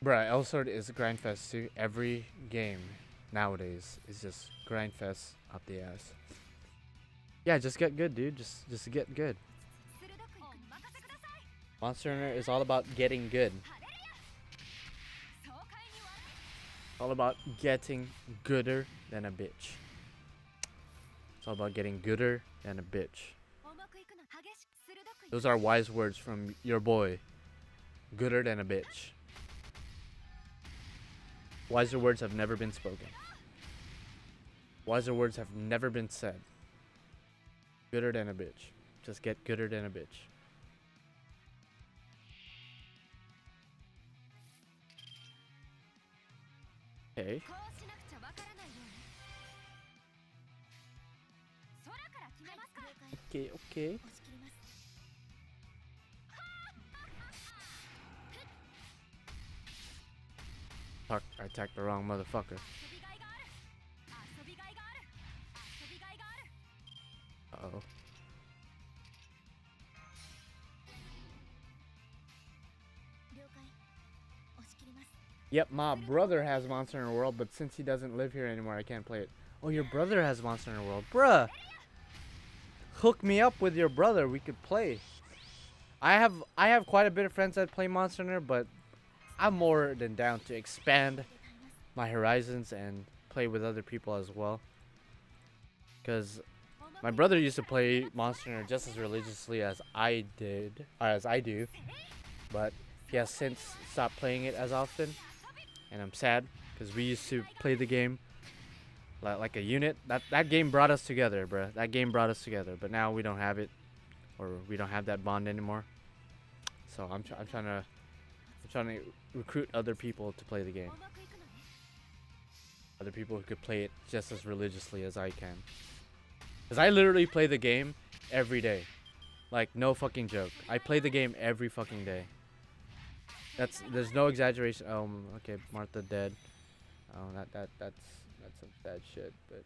Speaker 1: Bruh, Elsword is a grindfest too. Every game nowadays is just grindfest up the ass. Yeah, just get good, dude. Just get good. Monster Hunter is all about getting good. All about getting gooder than a bitch. It's all about getting gooder than a bitch. Those are wise words from your boy. Gooder than a bitch. Wiser words have never been spoken. Wiser words have never been said. Gooder than a bitch. Just get gooder than a bitch. Okay. Okay. Fuck, I attacked the wrong motherfucker. Uh-oh. Yep, my brother has Monster Hunter World, but since he doesn't live here anymore, I can't play it. Oh, your brother has Monster Hunter World. Bruh! Hook me up with your brother, we could play. I have quite a bit of friends that play Monster Hunter, but I'm more than down to expand my horizons and play with other people as well. Because my brother used to play Monster Hunter just as religiously as I do, but he has since stopped playing it as often, and I'm sad because we used to play the game like a unit. That game brought us together, bruh. That game brought us together, but now we don't have it, or we don't have that bond anymore. So I'm trying to recruit other people to play the game. Other people who could play it just as religiously as I can. Because I literally play the game every day. Like, no fucking joke. I play the game every fucking day. There's no exaggeration. Oh, okay, Martha dead. Oh, that's some bad shit, but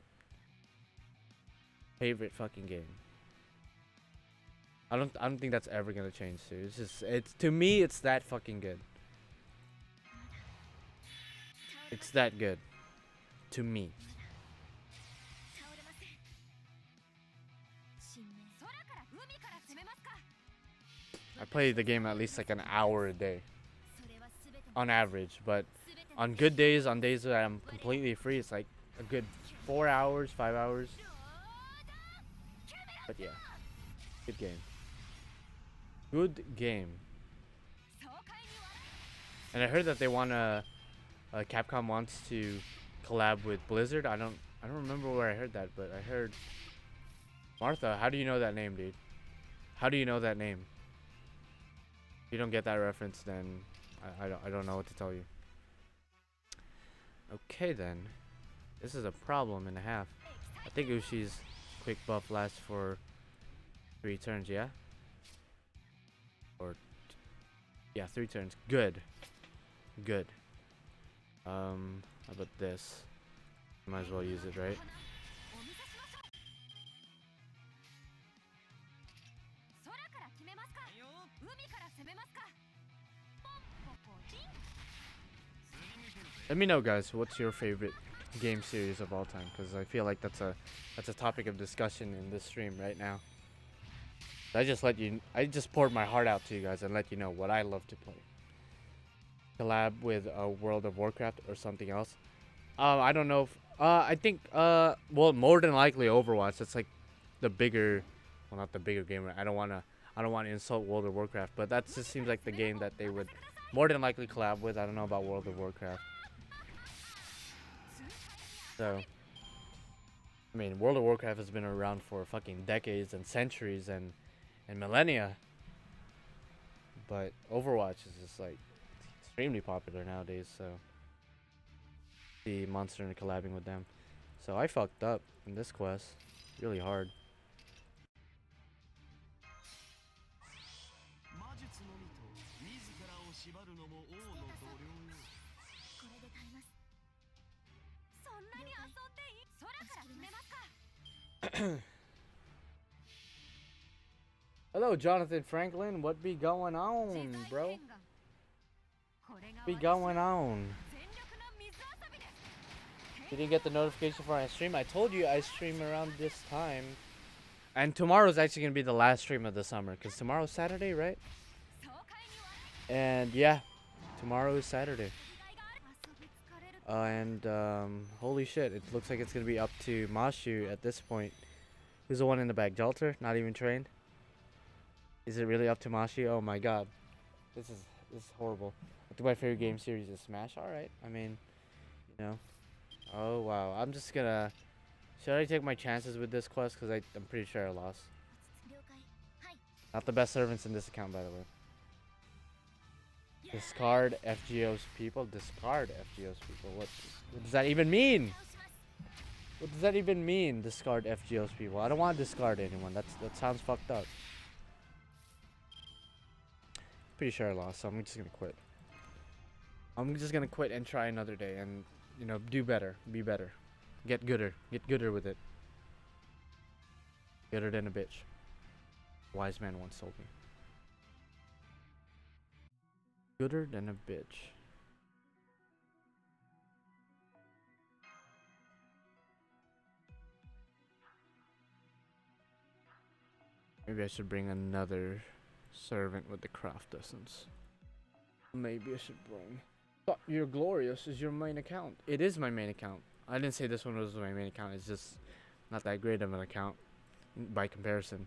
Speaker 1: favorite fucking game. I don't think that's ever gonna change too. It's to me it's that fucking good. It's that good. To me. I play the game at least like an hour a day on average, but on good days, on days that I'm completely free, it's like a good 4 hours, 5 hours. But yeah, good game. Good game. And I heard that they want Capcom wants to collab with Blizzard. I don't remember where I heard that, but I heard. Martha, how do you know that name, dude? How do you know that name? If you don't get that reference, then I don't know what to tell you. Okay then, this is a problem and a half. I think Ushi's quick buff lasts for 3 turns, yeah? Or yeah, 3 turns. Good. Good. How about this? Might as well use it, right? Let me know, guys, what's your favorite game series of all time? Because I feel like that's a topic of discussion in this stream right now. I just poured my heart out to you guys and let you know what I love to play. Collab with World of Warcraft or something else. I don't know if I think well, more than likely Overwatch. That's like the bigger, well, not the bigger game. I don't wanna insult World of Warcraft, but that just seems like the game that they would more than likely collab with. I don't know about World of Warcraft. So, I mean, World of Warcraft has been around for fucking decades and centuries and millennia. But Overwatch is just like extremely popular nowadays, so the Monster and collabing with them. So I fucked up in this quest really hard. Hello, Jonathan Franklin. What be going on, bro? Be going on? You didn't get the notification for my stream? I told you I stream around this time. And tomorrow's actually gonna be the last stream of the summer, because tomorrow's Saturday, right? And yeah, tomorrow is Saturday. Holy shit, it looks like it's gonna be up to Mashu at this point. Who's the one in the back? Jalter? Not even trained? Is it really up to Mashi? Oh my god. This is horrible. I think my favorite game series is Smash. Alright. I mean, you know. Oh wow. I'm just gonna... Should I take my chances with this quest? Because I'm pretty sure I lost. Not the best servants in this account, by the way. Discard FGO's people? Discard FGO's people? What does that even mean? What does that even mean, discard FGO's people? I don't want to discard anyone. That sounds fucked up. Pretty sure I lost, so I'm just gonna quit. I'm just gonna quit and try another day and, you know, do better. Be better. Get gooder. Get gooder with it. Gooder than a bitch. Wise man once told me. Gooder than a bitch. Maybe I should bring another servant with the craft essence. Maybe I should bring... But you're glorious is your main account. It is my main account. I didn't say this one was my main account. It's just not that great of an account by comparison.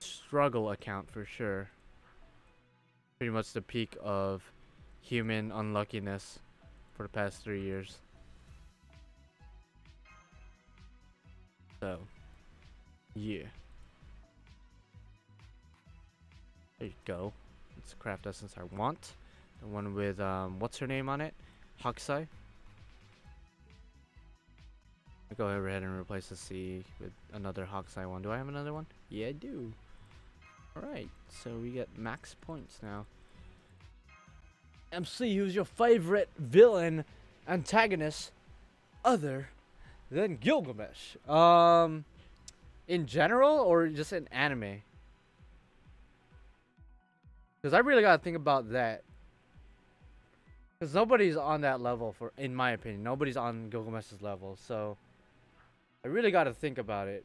Speaker 1: Struggle account for sure. Pretty much the peak of human unluckiness for the past 3 years. So, yeah. There you go. It's the craft essence I want. The one with, what's her name on it? Hokusai. I'll go ahead and replace the C with another Hokusai one. Do I have another one? Yeah, I do. Alright, so we get max points now. MC, who's your favorite villain antagonist other than Gilgamesh? In general or just in anime? Because I really gotta think about that. Because nobody's on that level, for, in my opinion. Nobody's on Gilgamesh's level, so I really gotta think about it.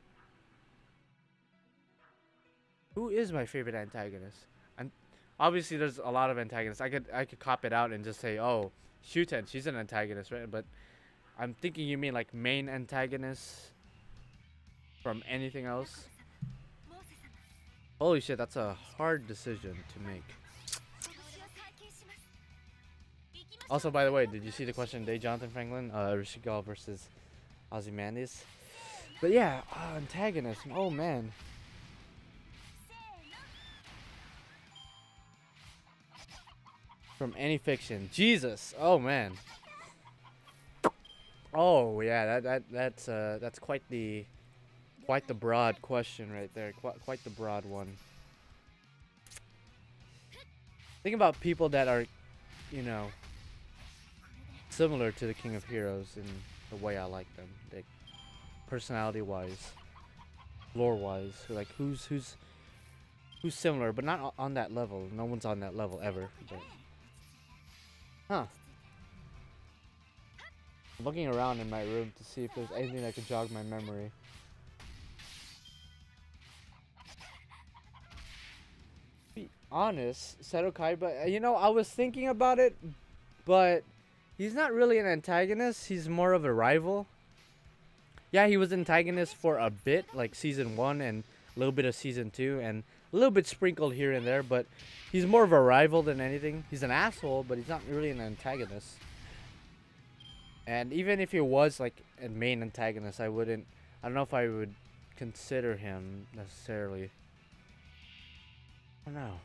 Speaker 1: Who is my favorite antagonist? And obviously, there's a lot of antagonists. I could cop it out and just say, oh, Shuten, she's an antagonist, right? But I'm thinking you mean like main antagonist from anything else. Holy shit, that's a hard decision to make. Also, by the way, did you see the question today, Jonathan Franklin? Rishigal versus Ozymandias. But yeah, antagonist. Oh man. From any fiction. Jesus. Oh man. Oh yeah, that's quite the broad question right there. Quite the broad one. Think about people that are, you know, similar to the King of Heroes in the way I like them. Like personality-wise, lore-wise, like who's similar, but not on that level. No one's on that level ever. But, huh. I'm looking around in my room to see if there's anything that could jog my memory. To be honest, Seto Kaiba, you know, I was thinking about it, but he's not really an antagonist. He's more of a rival. Yeah, he was antagonist for a bit, like season 1 and a little bit of season 2, and a little bit sprinkled here and there, but he's more of a rival than anything. He's an asshole, but he's not really an antagonist. And even if he was like a main antagonist, I don't know if I would consider him necessarily. I don't know.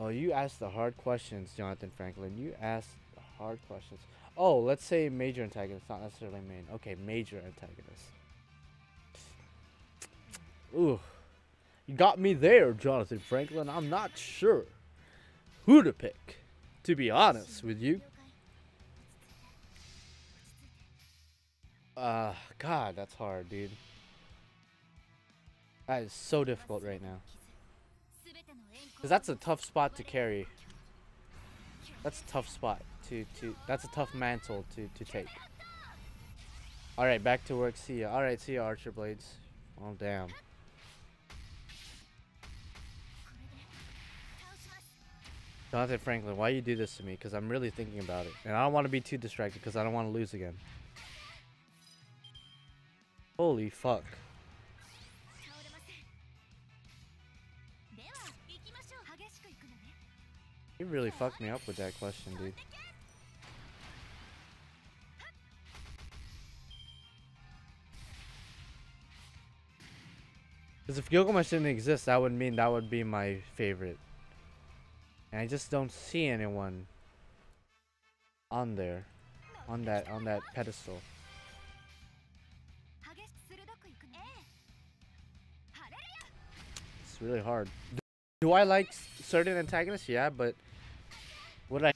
Speaker 1: Oh, you asked the hard questions, Jonathan Franklin. You asked the hard questions. Oh, let's say major antagonist, not necessarily main. Okay, major antagonist. Ooh. You got me there, Jonathan Franklin. I'm not sure who to pick, to be honest with you. God, that's hard, dude. That is so difficult right now. Because that's a tough spot to carry. That's a tough spot that's a tough mantle to take. Alright, back to work. See ya. Alright, see ya, Archer Blades. Oh, damn. Jonathan Franklin, why you do this to me? Because I'm really thinking about it. And I don't want to be too distracted because I don't want to lose again. Holy fuck. You really fucked me up with that question, dude. Because if Gilgamesh didn't exist, that would mean that would be my favorite. And I just don't see anyone on there, on that pedestal. It's really hard. Do I like certain antagonists? Yeah, but would I?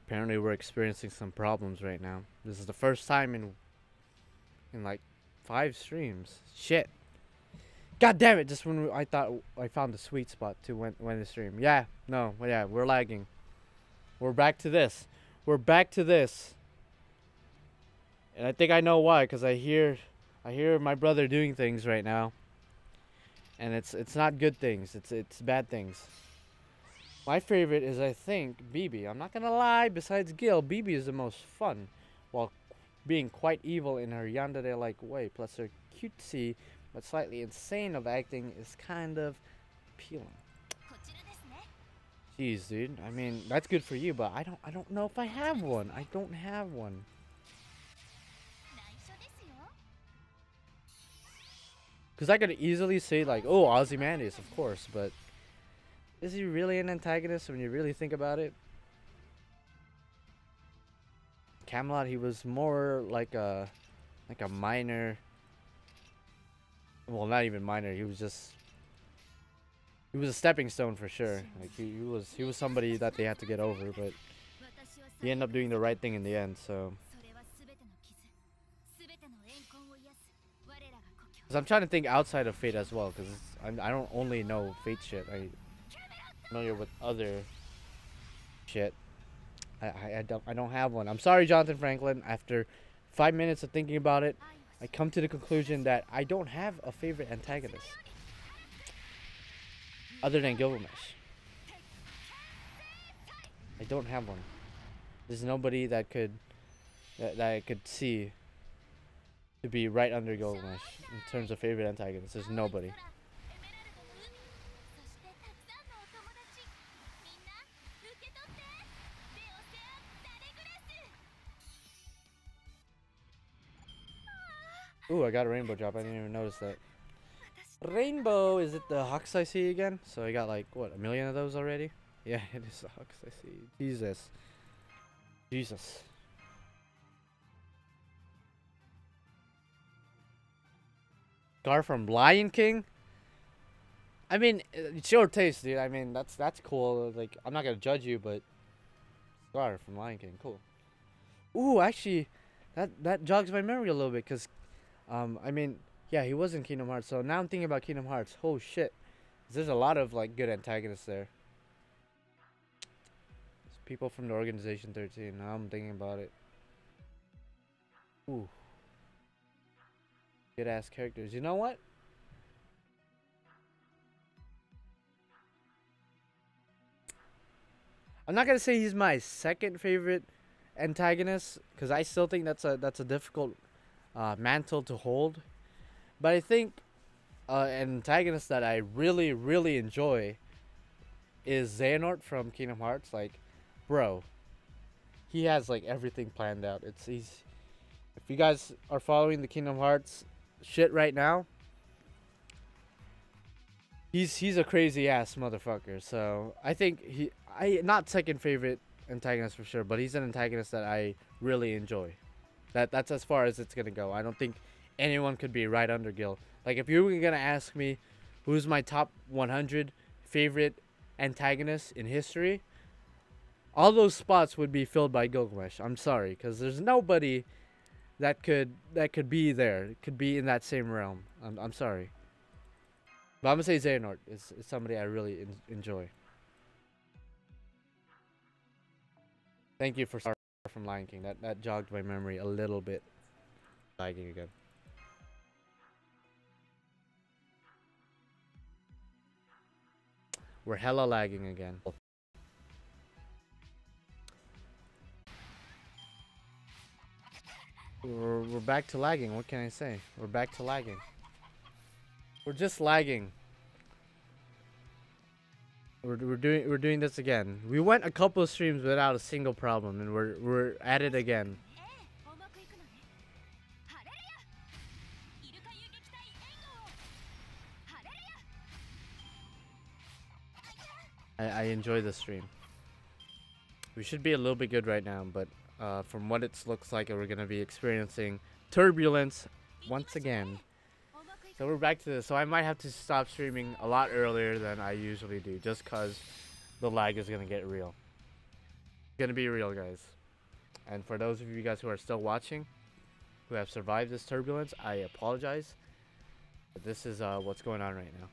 Speaker 1: Apparently, we're experiencing some problems right now. This is the first time in like 5 streams. Shit. God damn it! Just when I thought I found the sweet spot to when the stream. Yeah, no, yeah, we're lagging. We're back to this. We're back to this. And I think I know why, because I hear my brother doing things right now. And it's not good things. It's bad things. My favorite is, I think, BB. I'm not gonna lie, besides Gil, BB is the most fun, while being quite evil in her yandere-like way. Plus her cutesy but slightly insane of acting is kind of appealing. Jeez, dude. I mean, that's good for you, but I don't know if I have one. I don't have one. Because I could easily say, like, oh, Ozymandias, of course, but is he really an antagonist when you really think about it? Camelot, he was more like a minor. Well, not even minor. He was a stepping stone for sure. Like he was somebody that they had to get over, but he ended up doing the right thing in the end. So, because I'm trying to think outside of Fate as well, because I don't only know Fate shit. I'm familiar with other shit. I don't have one. I'm sorry, Jonathan Franklin. After 5 minutes of thinking about it, I come to the conclusion that I don't have a favorite antagonist other than Gilgamesh. I don't have one. There's nobody that I could see to be right under Gilgamesh in terms of favorite antagonist. There's nobody. Ooh, I got a rainbow drop. I didn't even notice that. Rainbow, is it the Hux I see again? So I got like, what, 1,000,000 of those already? Yeah, it is the Hux I see. Jesus. Jesus. Scar from Lion King? I mean, it's your taste, dude. I mean, that's cool. Like, I'm not gonna judge you, but Scar from Lion King, cool. Ooh, actually, that jogs my memory a little bit, cause, I mean, yeah, he was in Kingdom Hearts. So now I'm thinking about Kingdom Hearts. Oh shit, there's a lot of like good antagonists there. There's people from the Organization 13. Now I'm thinking about it. Ooh, good ass characters. You know what? I'm not gonna say he's my second favorite antagonist, because I still think that's a difficult mantle to hold. But I think an antagonist that I really enjoy is Xehanort from Kingdom Hearts. Like, bro, he has like everything planned out. He's if you guys are following the Kingdom Hearts shit right now, he's a crazy ass motherfucker. So I think not second favorite antagonist for sure, but he's an antagonist that I really enjoy. That's as far as it's gonna go. I don't think anyone could be right under Gil. Like, if you were gonna ask me who's my top 100 favorite antagonists in history, all those spots would be filled by Gilgamesh. I'm sorry, because there's nobody that could be there, could be in that same realm. I'm sorry, but I'm gonna say Xehanort is somebody I really enjoy. Thank you for Star from Lion King. That jogged my memory a little bit. Lagging again. We're hella lagging again. We're back to lagging. What can I say? We're back to lagging. We're just lagging. We're doing this again. We went a couple of streams without a single problem, and we're at it again. I enjoy the stream. We should be a little bit good right now, but from what it looks like, we're gonna be experiencing turbulence once again. So we're back to this. So I might have to stop streaming a lot earlier than I usually do, just cause the lag is gonna get real. It's gonna be real, guys. And for those of you guys who are still watching, who have survived this turbulence, I apologize. But this is what's going on right now.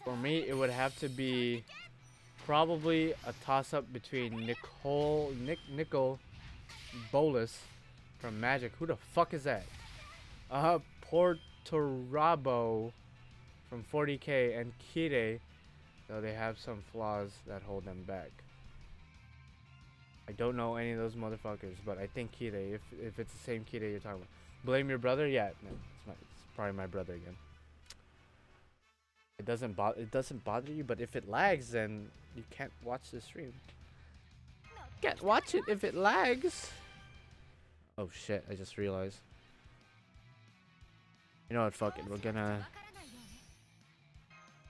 Speaker 1: For me, it would have to be probably a toss-up between Nicol Bolas from Magic. Who the fuck is that? Portorabo from 40k and Kire, though they have some flaws that hold them back. I don't know any of those motherfuckers, but I think Kire, if it's the same Kire you're talking about. Blame your brother? Yeah, no, it's probably my brother again. It doesn't bother you, but if it lags, then you can't watch the stream. Can't watch it if it lags. Oh shit, I just realized. You know what, fuck it, we're gonna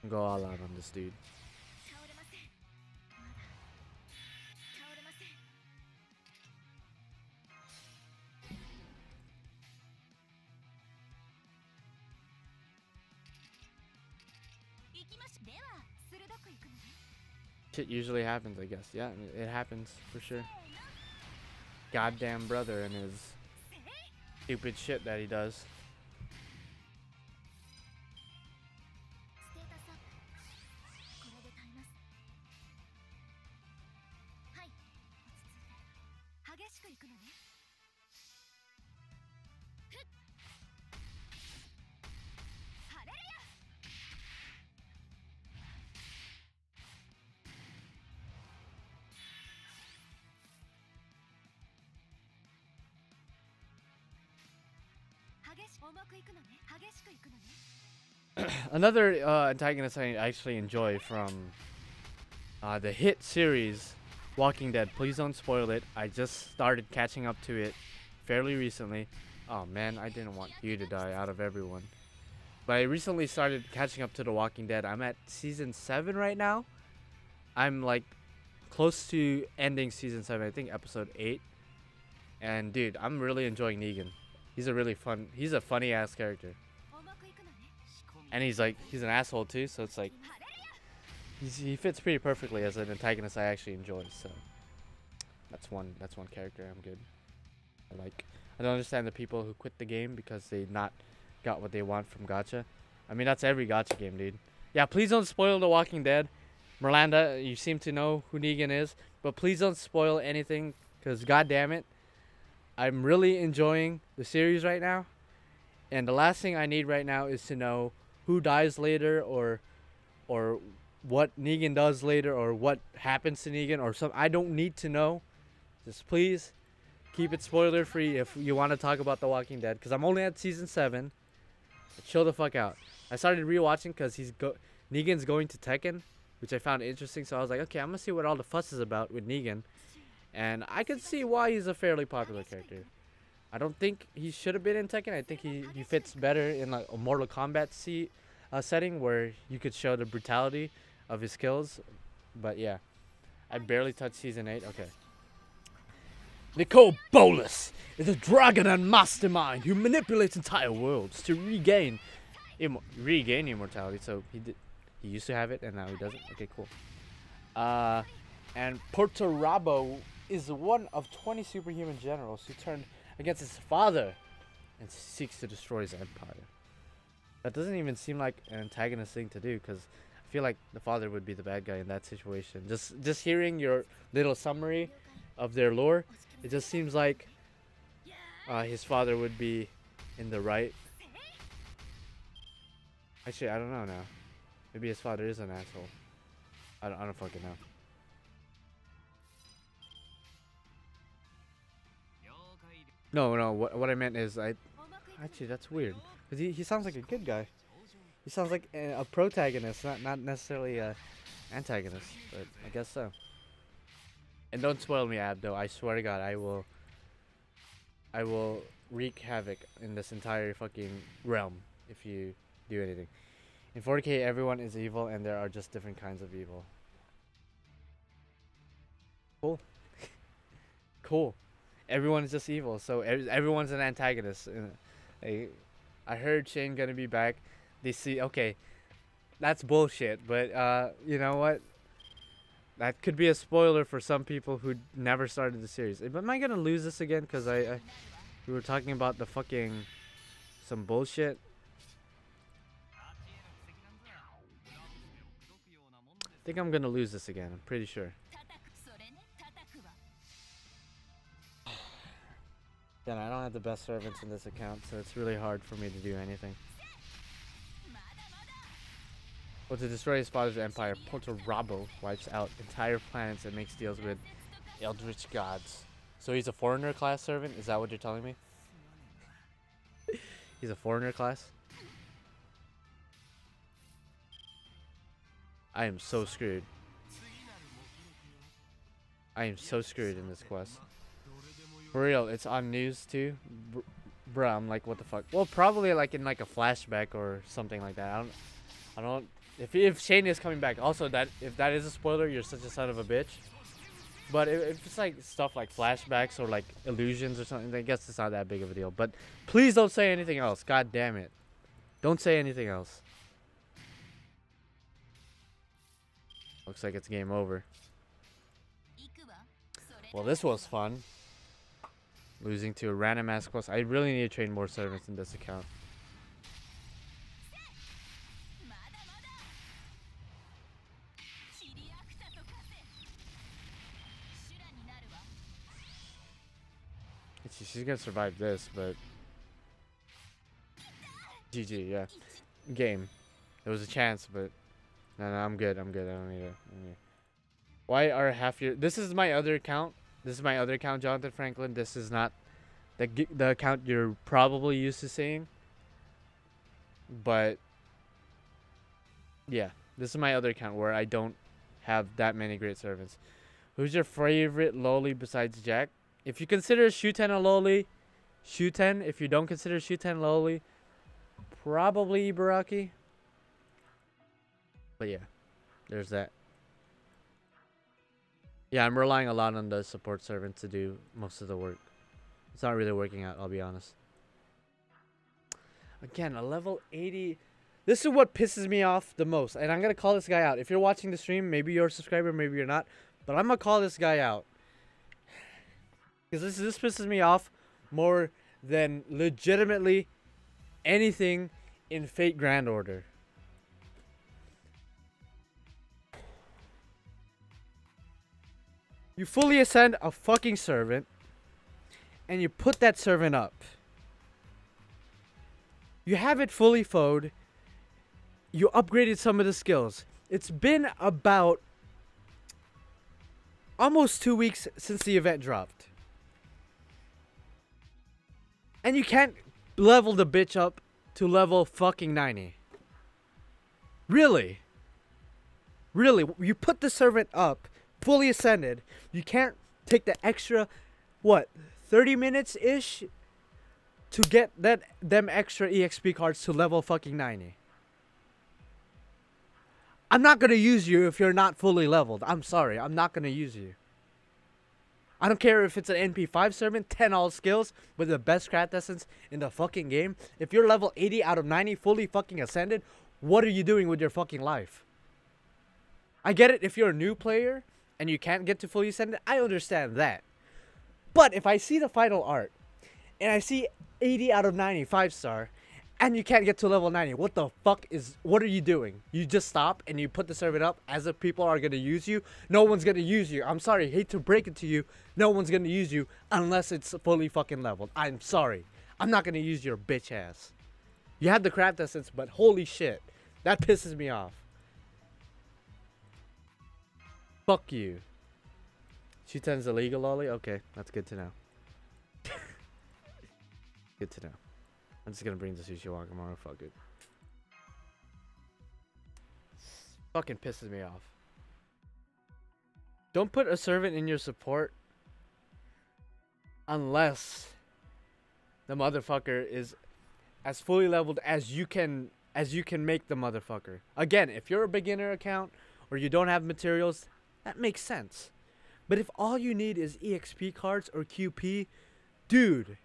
Speaker 1: go all out on this dude. Shit usually happens, I guess. Yeah, it happens for sure. Goddamn brother and his stupid shit that he does. Another antagonist I actually enjoy from the hit series Walking Dead. Please don't spoil it. I just started catching up to it fairly recently. Oh man, I didn't want you to die out of everyone. But I recently started catching up to The Walking Dead. I'm at season 7 right now. I'm like close to ending season 7. I think episode 8. And dude, I'm really enjoying Negan. He's a funny ass character. And he's an asshole too, so it's like he fits pretty perfectly as an antagonist I actually enjoy. So that's one character I'm good. I don't understand the people who quit the game because they not got what they want from gacha. I mean, that's every gacha game, dude. Yeah, please don't spoil The Walking Dead. Miranda, you seem to know who Negan is, but please don't spoil anything because god damn it, I'm really enjoying the series right now. And the last thing I need right now is to know who dies later or what Negan does later or what happens to Negan or something. I don't need to know. Just please keep it spoiler free if you want to talk about The Walking Dead, because I'm only at season 7. Chill the fuck out. I started rewatching because Negan's going to Tekken, which I found interesting. So I was like, okay, I'm gonna see what all the fuss is about with Negan, and I could see why he's a fairly popular character. I don't think he should have been in Tekken. I think he fits better in like a Mortal Kombat setting where you could show the brutality of his skills. But yeah, I barely touched season 8. Okay. Nicole Bolas is a dragon and mastermind who manipulates entire worlds to regain immortality. So he used to have it and now he doesn't. Okay, cool. And Porto Rabo is one of 20 superhuman generals who turned against his father and seeks to destroy his empire. That doesn't even seem like an antagonist thing to do, because I feel like the father would be the bad guy in that situation. Just hearing your little summary of their lore, it just seems like his father would be in the right. Actually, I don't know now. Maybe his father is an asshole. I don't fucking know. No, what I meant is actually that's weird, because he sounds like a good guy. He sounds like a protagonist, not necessarily a antagonist, but I guess so. And don't spoil me, Abdo. I swear to God, I will wreak havoc in this entire fucking realm if you do anything. In 40K, everyone is evil, and there are just different kinds of evil. Cool. Cool. Everyone is just evil, so everyone's an antagonist. I heard Shane gonna be back. They see, okay, that's bullshit, but you know what? That could be a spoiler for some people who never started the series. Am I gonna lose this again? Because we were talking about the fucking some bullshit. I think I'm gonna lose this again. I'm pretty sure. Then I don't have the best servants in this account, so it's really hard for me to do anything. Well, to destroy his father's empire, Porto Rabo wipes out entire planets and makes deals with eldritch gods. So he's a foreigner class servant? Is that what you're telling me? He's a foreigner class? I am so screwed. I am so screwed in this quest. For real, it's on news too? Bruh, I'm like, what the fuck? Well, probably like in like a flashback or something like that. I don't. If Shane is coming back, also if that is a spoiler, you're such a son of a bitch. But if it's like stuff like flashbacks or like illusions or something, I guess it's not that big of a deal. But please don't say anything else. God damn it. Don't say anything else. Looks like it's game over. Well, this was fun. Losing to a random ass quest. I really need to train more servants in this account. She's gonna survive this, but GG, yeah. Game. There was a chance, but no, I'm good. I'm good. I don't need it. Why are half your? This is my other account. This is my other account, Jonathan Franklin. This is not the account you're probably used to seeing. But yeah, this is my other account where I don't have that many great servants. Who's your favorite loli besides Jack? If you consider Shuten a loli, Shuten. If you don't consider Shuten loli, probably Ibaraki. But yeah, there's that. Yeah, I'm relying a lot on the support servant to do most of the work. It's not really working out, I'll be honest. Again, a level 80. This is what pisses me off the most. And I'm going to call this guy out. If you're watching the stream, maybe you're a subscriber, maybe you're not. But I'm going to call this guy out. Because this pisses me off more than legitimately anything in Fate Grand Order. You fully ascend a fucking servant, and you put that servant up. You have it fully foed. You upgraded some of the skills. It's been about almost 2 weeks since the event dropped. And you can't level the bitch up to level fucking 90. Really? Really? You put the servant up, fully ascended. You can't take the extra, what, 30 minutes-ish to get them extra EXP cards to level fucking 90. I'm not going to use you if you're not fully leveled. I'm sorry. I'm not going to use you. I don't care if it's an NP5 servant, 10 all skills, with the best craft essence in the fucking game. If you're level 80 out of 90 fully fucking ascended, what are you doing with your fucking life? I get it if you're a new player and you can't get to fully ascended. I understand that. But if I see the final art and I see 80 out of 90 5-star and you can't get to level 90, what are you doing? You just stop and you put the servant up as if people are going to use you? No one's going to use you. I'm sorry, hate to break it to you. No one's going to use you unless it's fully fucking leveled. I'm sorry. I'm not going to use your bitch ass. You have the craft essence, but holy shit. That pisses me off. Fuck you. Shuten's illegal, lolly? Okay, that's good to know. Good to know. I'm just gonna bring the sushi wagamara. Fuck it. Fucking pisses me off. Don't put a servant in your support unless the motherfucker is as fully leveled as you can make the motherfucker. Again, if you're a beginner account or you don't have materials, that makes sense. But if all you need is EXP cards or QP, dude.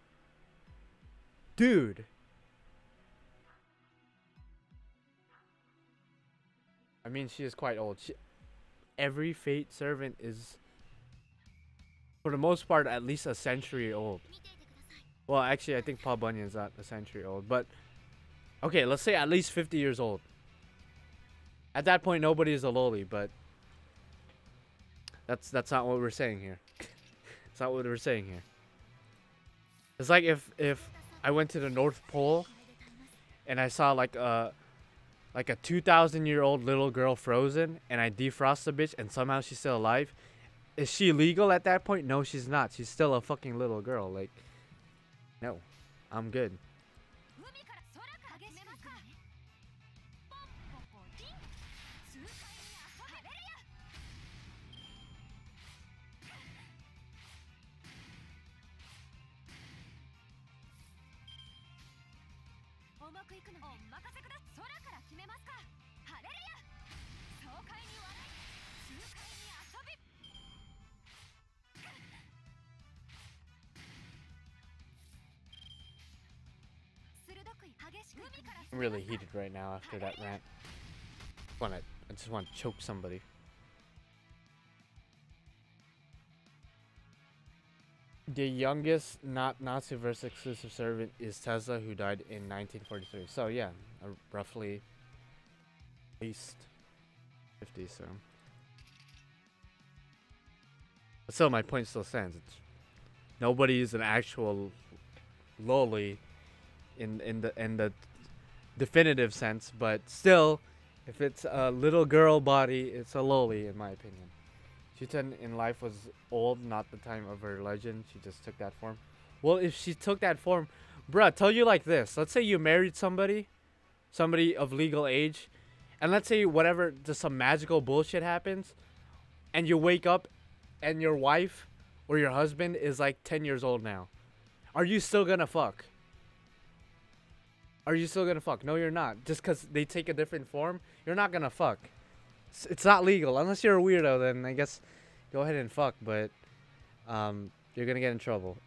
Speaker 1: I mean, she is quite old. Every Fate servant is, for the most part, at least a century old. Well, actually, I think Paul Bunyan's not a century old. But, okay, let's say at least 50 years old. At that point, nobody is a loli, but that's not what we're saying here. It's not what we're saying here. It's like if I went to the North Pole and I saw like a 2,000-year-old little girl frozen and I defrost the bitch and somehow she's still alive. Is she legal at that point? No, she's not. She's still a fucking little girl. Like, no, I'm good. I'm really heated right now after that rant. I just want to choke somebody. The youngest not Nazi-verse exclusive servant is Tesla, who died in 1943. So yeah, roughly at least 50. So, but still, my point still stands. Nobody's an actual loli in the definitive sense, but still, if it's a little girl body, it's a loli in my opinion. Shuten in life was old, not the time of her legend. She just took that form. Well, if she took that form, bruh, tell you like this. Let's say you married somebody of legal age, and let's say whatever, just some magical bullshit happens, and you wake up, and your wife or your husband is like 10 years old now. Are you still gonna fuck? Are you still gonna fuck? No, you're not. Just because they take a different form, you're not gonna fuck. It's not legal. Unless you're a weirdo, then I guess go ahead and fuck, but you're gonna get in trouble.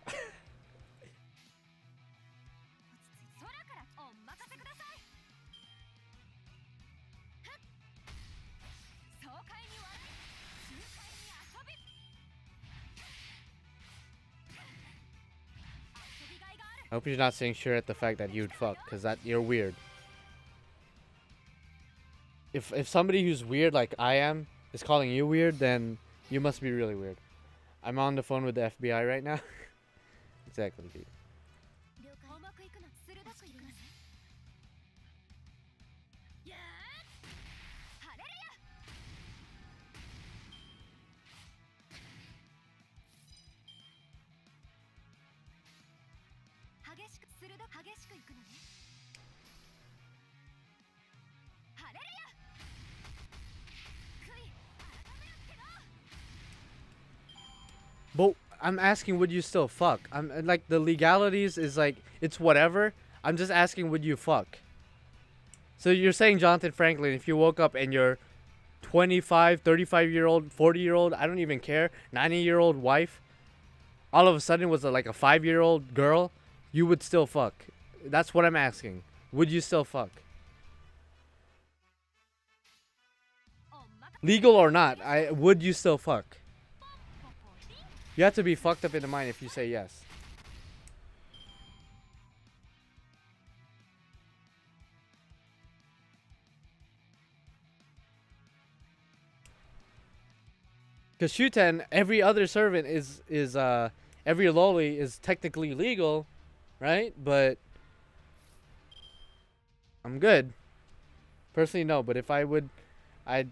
Speaker 1: I hope you're not saying sure at the fact that you'd fuck, because that you're weird. If somebody who's weird like I am is calling you weird, then you must be really weird. I'm on the phone with the FBI right now. Exactly, dude. But I'm asking, would you still fuck? I'm like, the legalities is like, it's whatever. I'm just asking, would you fuck? So you're saying, Jonathan Franklin, if you woke up and your 25, 35-year-old, 40-year-old, I don't even care, 90-year-old wife, all of a sudden was like a 5-year-old girl, you would still fuck? That's what I'm asking. Would you still fuck? Legal or not, would you still fuck? You have to be fucked up in the mind if you say yes. Because Shuten, every other servant is every loli is technically legal, right? But I'm good. Personally, no. But if I would, I'd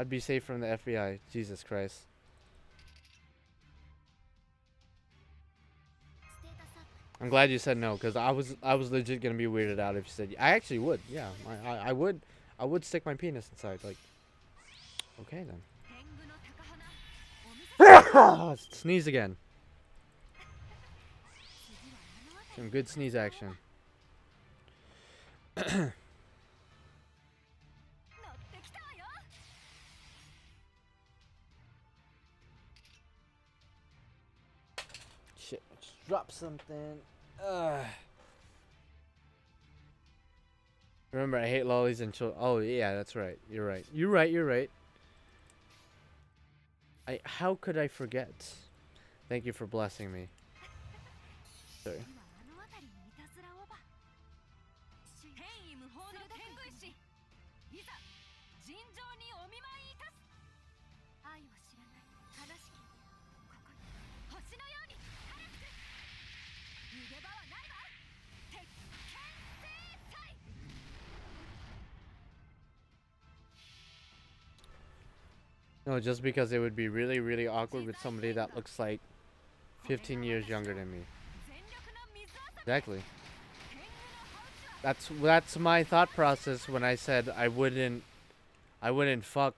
Speaker 1: be safe from the FBI. Jesus Christ. I'm glad you said no, because I was legit gonna be weirded out if you said. I actually would. Yeah, I would stick my penis inside. Like, okay then. Sneeze again. Some good sneeze action. Shit, let's drop something. Remember, I hate lollies and children. Oh yeah, that's right. You're right. You're right. You're right. How could I forget? Thank you for blessing me. Sorry. No, just because it would be really, really awkward with somebody that looks like 15 years younger than me. Exactly. That's my thought process when I said I wouldn't fuck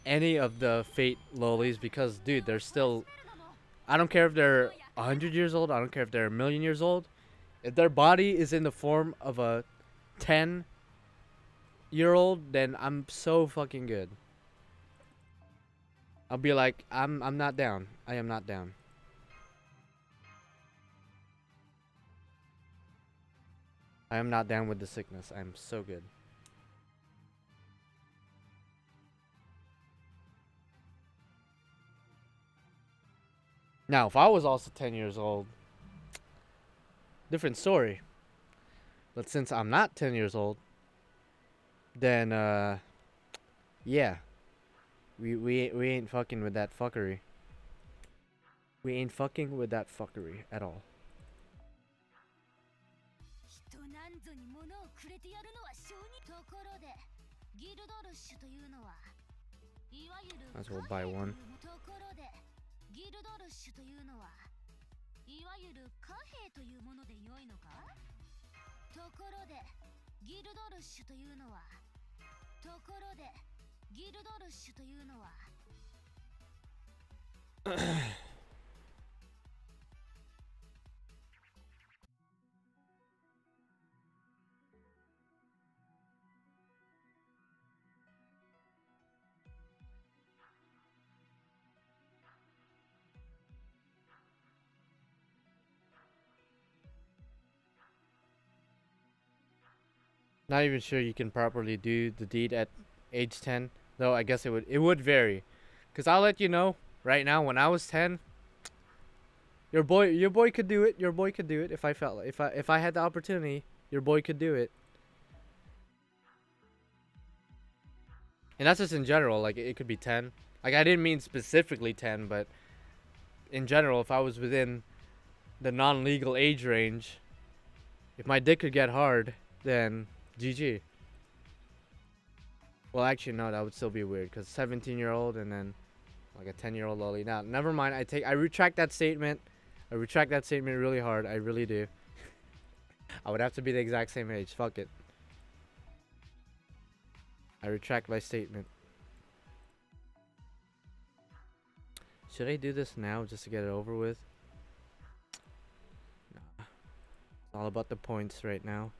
Speaker 1: any of the Fate lolis, because dude, they're still, I don't care if they're 100 years old, I don't care if they're 1,000,000 years old. If their body is in the form of a 10-year-old, then I'm so fucking good. I'll be like, I'm not down. I am not down. I am not down with the sickness. I'm so good. Now, if I was also 10 years old, different story. But since I'm not 10 years old, then yeah. We ain't fucking with that fuckery. We ain't fucking with that fuckery at all. Might as well buy one.
Speaker 2: ギルドルッシュというのはいわゆる貨幣というもので良いのか。ところでギルドルッシュというのはところでギルドルッシュというのは
Speaker 1: Not even sure you can properly do the deed at age 10, though. I guess it would vary, cause I'll let you know right now. When I was 10, your boy could do it. Your boy could do it if I had the opportunity. Your boy could do it. And that's just in general. Like it could be 10. Like I didn't mean specifically 10, but in general, if I was within the non-legal age range, if my dick could get hard, then GG. Well, actually, no, that would still be weird, because 17-year-old and then like a 10-year-old lolly. Now, never mind. I retract that statement. I retract that statement really hard. I really do. I would have to be the exact same age. Fuck it. I retract my statement. Should I do this now just to get it over with? Nah. It's all about the points right now.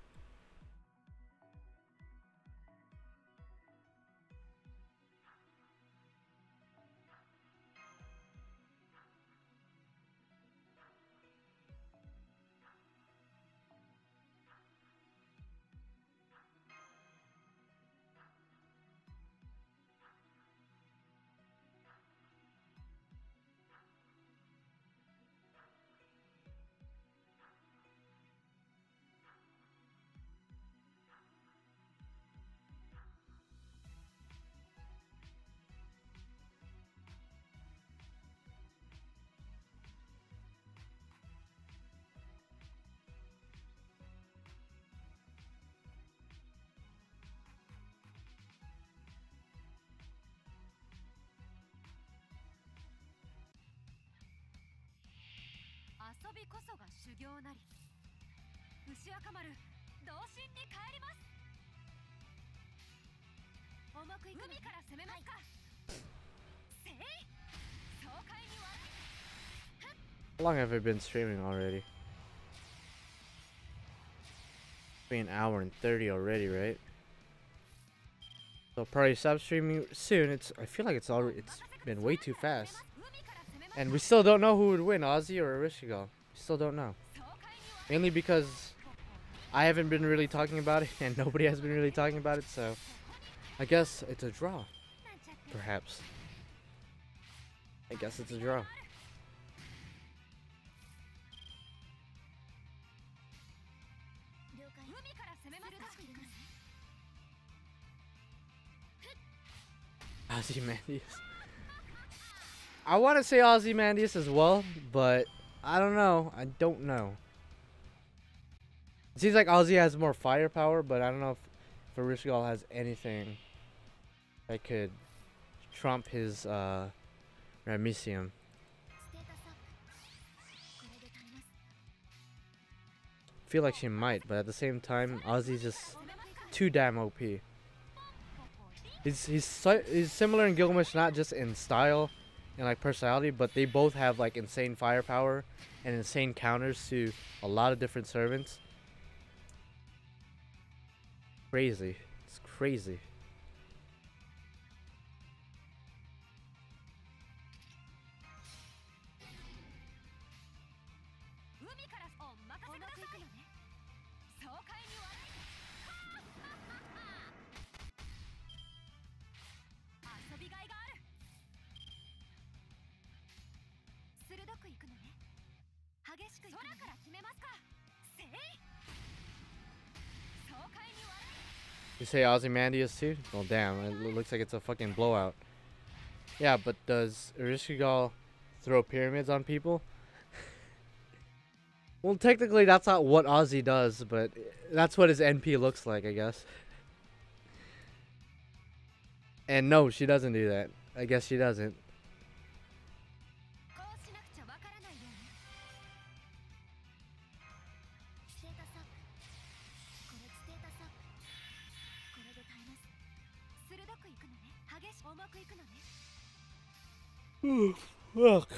Speaker 1: How long have I been streaming already? It's been an hour and 30 already, right? So I'll probably stop streaming soon. I feel like it's been way too fast. And we still don't know who would win, Ozzy or Arishigal. We still don't know. Mainly because I haven't been really talking about it and nobody has been really talking about it, so I guess it's a draw. Perhaps. I guess it's a draw. Ozymandias. I want to say Ozymandias as well, but I don't know. I don't know. It seems like Ozzy has more firepower, but I don't know if Arishigal has anything that could trump his Ramesium. I feel like she might, but at the same time, Ozzy's just too damn OP. He's similar in Gilgamesh, not just in style and like personality, but they both have like insane firepower and insane counters to a lot of different servants. Crazy. It's crazy. You say Ozymandias too? Well, damn, it looks like it's a fucking blowout. Yeah, but does Arishigal throw pyramids on people. Well, technically that's not what Ozzy does, but that's what his NP looks like, I guess. And no, she doesn't do that. I guess she doesn't. Look.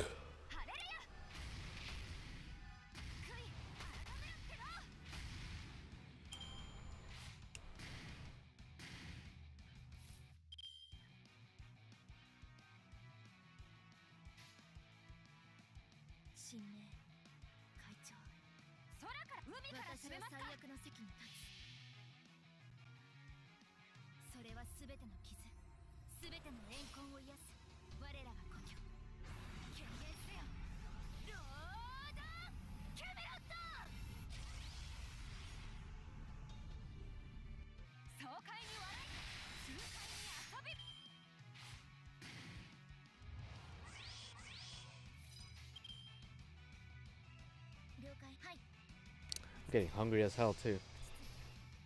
Speaker 1: Getting hungry as hell too.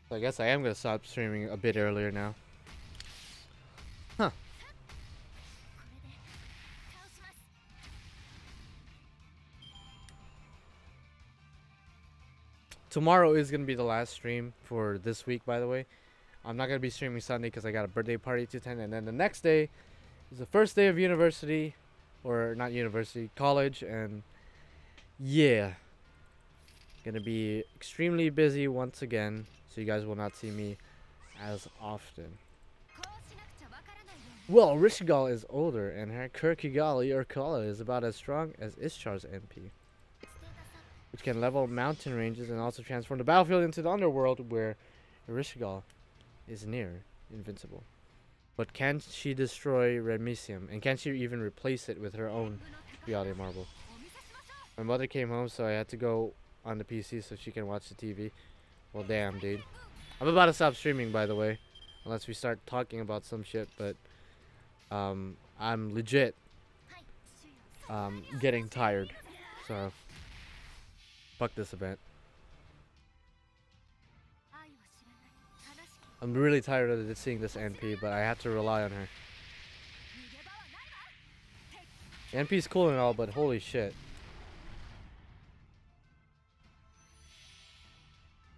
Speaker 1: So I guess I am gonna stop streaming a bit earlier now. Huh. Tomorrow is gonna be the last stream for this week, by the way. I'm not gonna be streaming Sunday because I got a birthday party to attend, and then the next day is the first day of university, or not university, college, and yeah. Gonna be extremely busy once again, so you guys will not see me as often. Well, Rishigal is older, and her Kurkigali or Kala is about as strong as Ischar's MP, which can level mountain ranges and also transform the battlefield into the underworld, where Rishigal is near invincible. But can she destroy Remisium, and can she even replace it with her own reality marble? My mother came home, so I had to go on the PC so she can watch the TV. Well, damn, dude. I'm about to stop streaming, by the way, unless we start talking about some shit, but I'm legit getting tired, so fuck this event. I'm really tired of seeing this NP, but I have to rely on her. The NP's cool and all, but holy shit.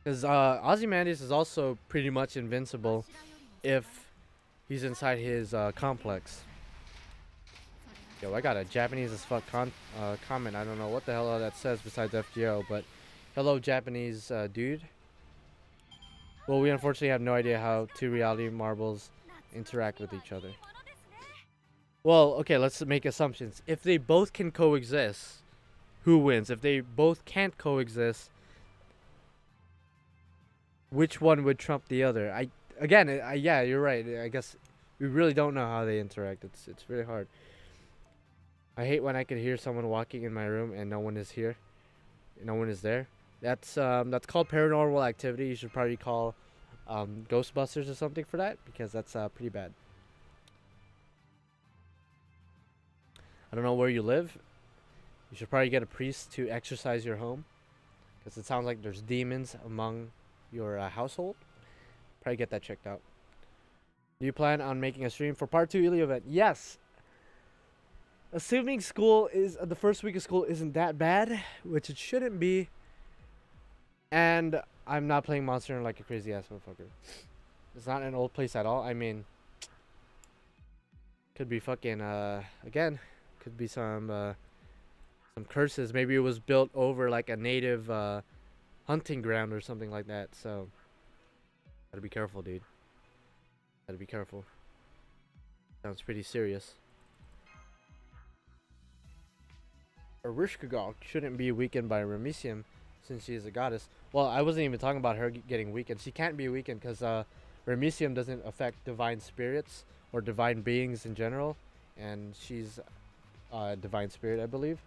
Speaker 1: Because Ozymandias is also pretty much invincible if he's inside his complex. Yo, I got a Japanese as fuck comment. I don't know what the hell that says besides FGO, but hello, Japanese dude. Well, we unfortunately have no idea how two reality marbles interact with each other. Well, okay, let's make assumptions. If they both can coexist, who wins? If they both can't coexist, which one would trump the other? Yeah, you're right. I guess we really don't know how they interact. It's really hard. I hate when I can hear someone walking in my room and no one is here. No one is there. That's called paranormal activity. You should probably call Ghostbusters or something for that, because that's pretty bad. I don't know where you live. You should probably get a priest to exorcise your home, because it sounds like there's demons among your household. Probably get that checked out. Do you plan on making a stream for part 2 Ilya event? Yes. Assuming school is the first week of school isn't that bad, which it shouldn't be, and I'm not playing Monster Hunter like a crazy ass motherfucker. It's not an old place at all. I mean, could be fucking again, could be some curses. Maybe it was built over like a native hunting ground or something like that. So gotta be careful, dude. Gotta be careful. Sounds pretty serious. Erishkigal shouldn't be weakened by Remisium, since she is a goddess. Well, I wasn't even talking about her getting weakened. She can't be weakened because Remisium doesn't affect divine spirits or divine beings in general, and she's a divine spirit, I believe.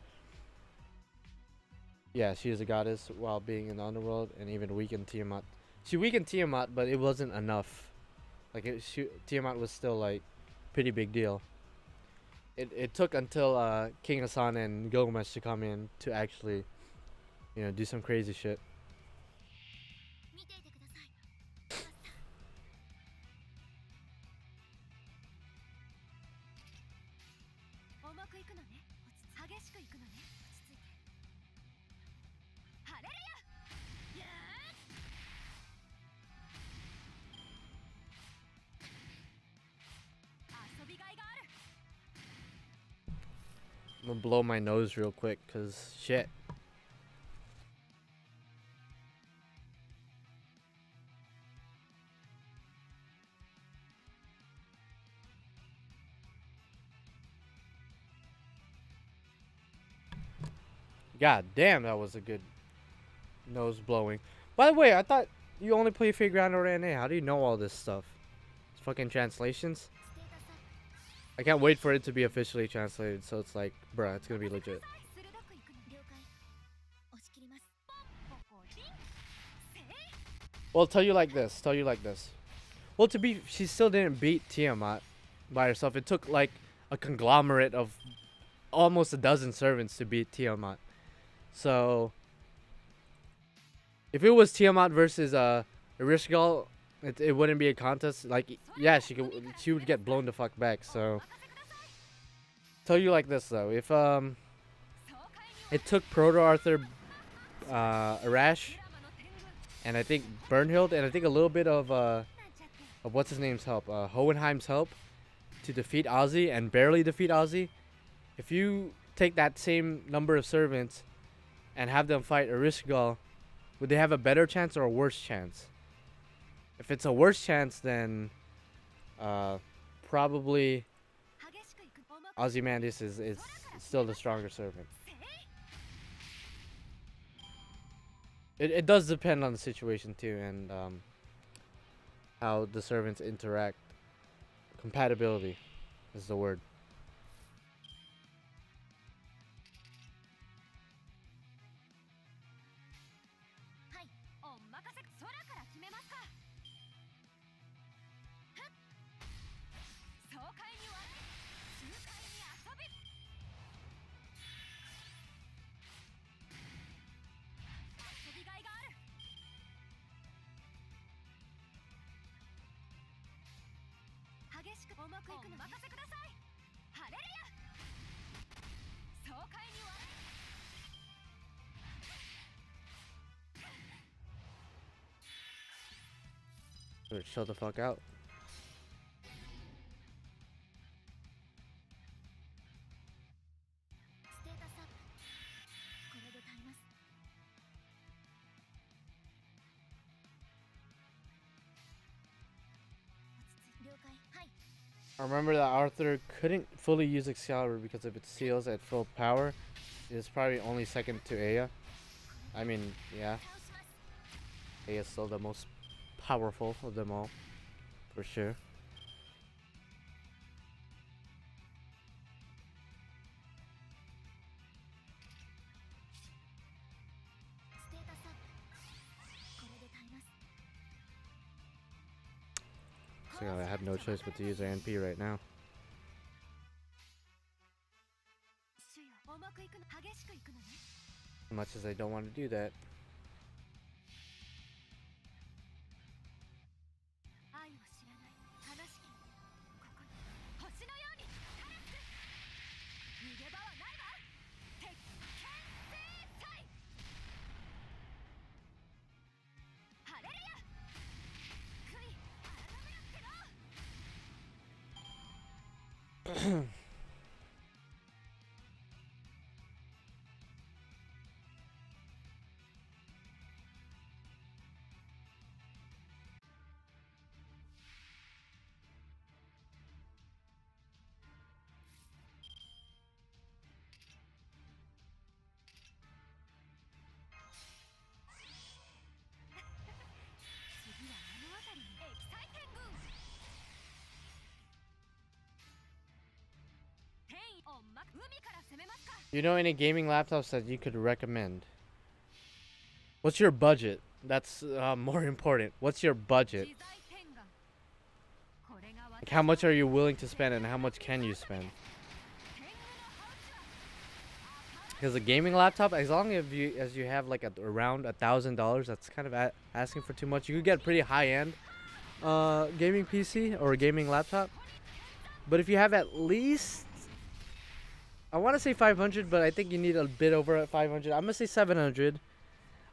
Speaker 1: Yeah, she is a goddess while being in the underworld, and even weakened Tiamat. She weakened Tiamat, but it wasn't enough. Like Tiamat was still like pretty big deal. it took until King Hassan and Gilgamesh to come in to actually, you know, do some crazy shit. I'm gonna blow my nose real quick, cause shit. God damn, that was a good nose blowing. By the way, I thought you only play Figueroa or NA. How do you know all this stuff? It's fucking translations. I can't wait for it to be officially translated, so it's like, bruh, it's gonna be legit. Well, tell you like this. Well, she still didn't beat Tiamat by herself. It took like a conglomerate of almost a dozen servants to beat Tiamat. So, if it was Tiamat versus Erishgal, it wouldn't be a contest. Like, yeah, she would get blown the fuck back. So, tell you like this though, if it took Proto Arthur, Arash, and I think Bernhild, and I think a little bit of what's his name's help, Hohenheim's help, to defeat Ozzy and barely defeat Ozzy. If you take that same number of servants and have them fight Erishgal, would they have a better chance or a worse chance? If it's a worse chance, then probably Ozymandias is still the stronger servant. It does depend on the situation too, and how the servants interact. Compatibility is the word. Shut the fuck out. I remember that Arthur couldn't fully use Excalibur because of its seals at full power. It's probably only second to Aya. I mean, yeah. Aya's still the most powerful of them all, for sure. So I have no choice but to use ANP right now. As much as I don't want to do that. You know any gaming laptops that you could recommend? What's your budget? That's more important. What's your budget? Like, how much are you willing to spend and how much can you spend? Because a gaming laptop, as long as you have like around $1,000, that's kind of asking for too much. You could get pretty high end gaming PC or a gaming laptop. But if you have at least, I want to say 500, but I think you need a bit over 500. I'm gonna say 700.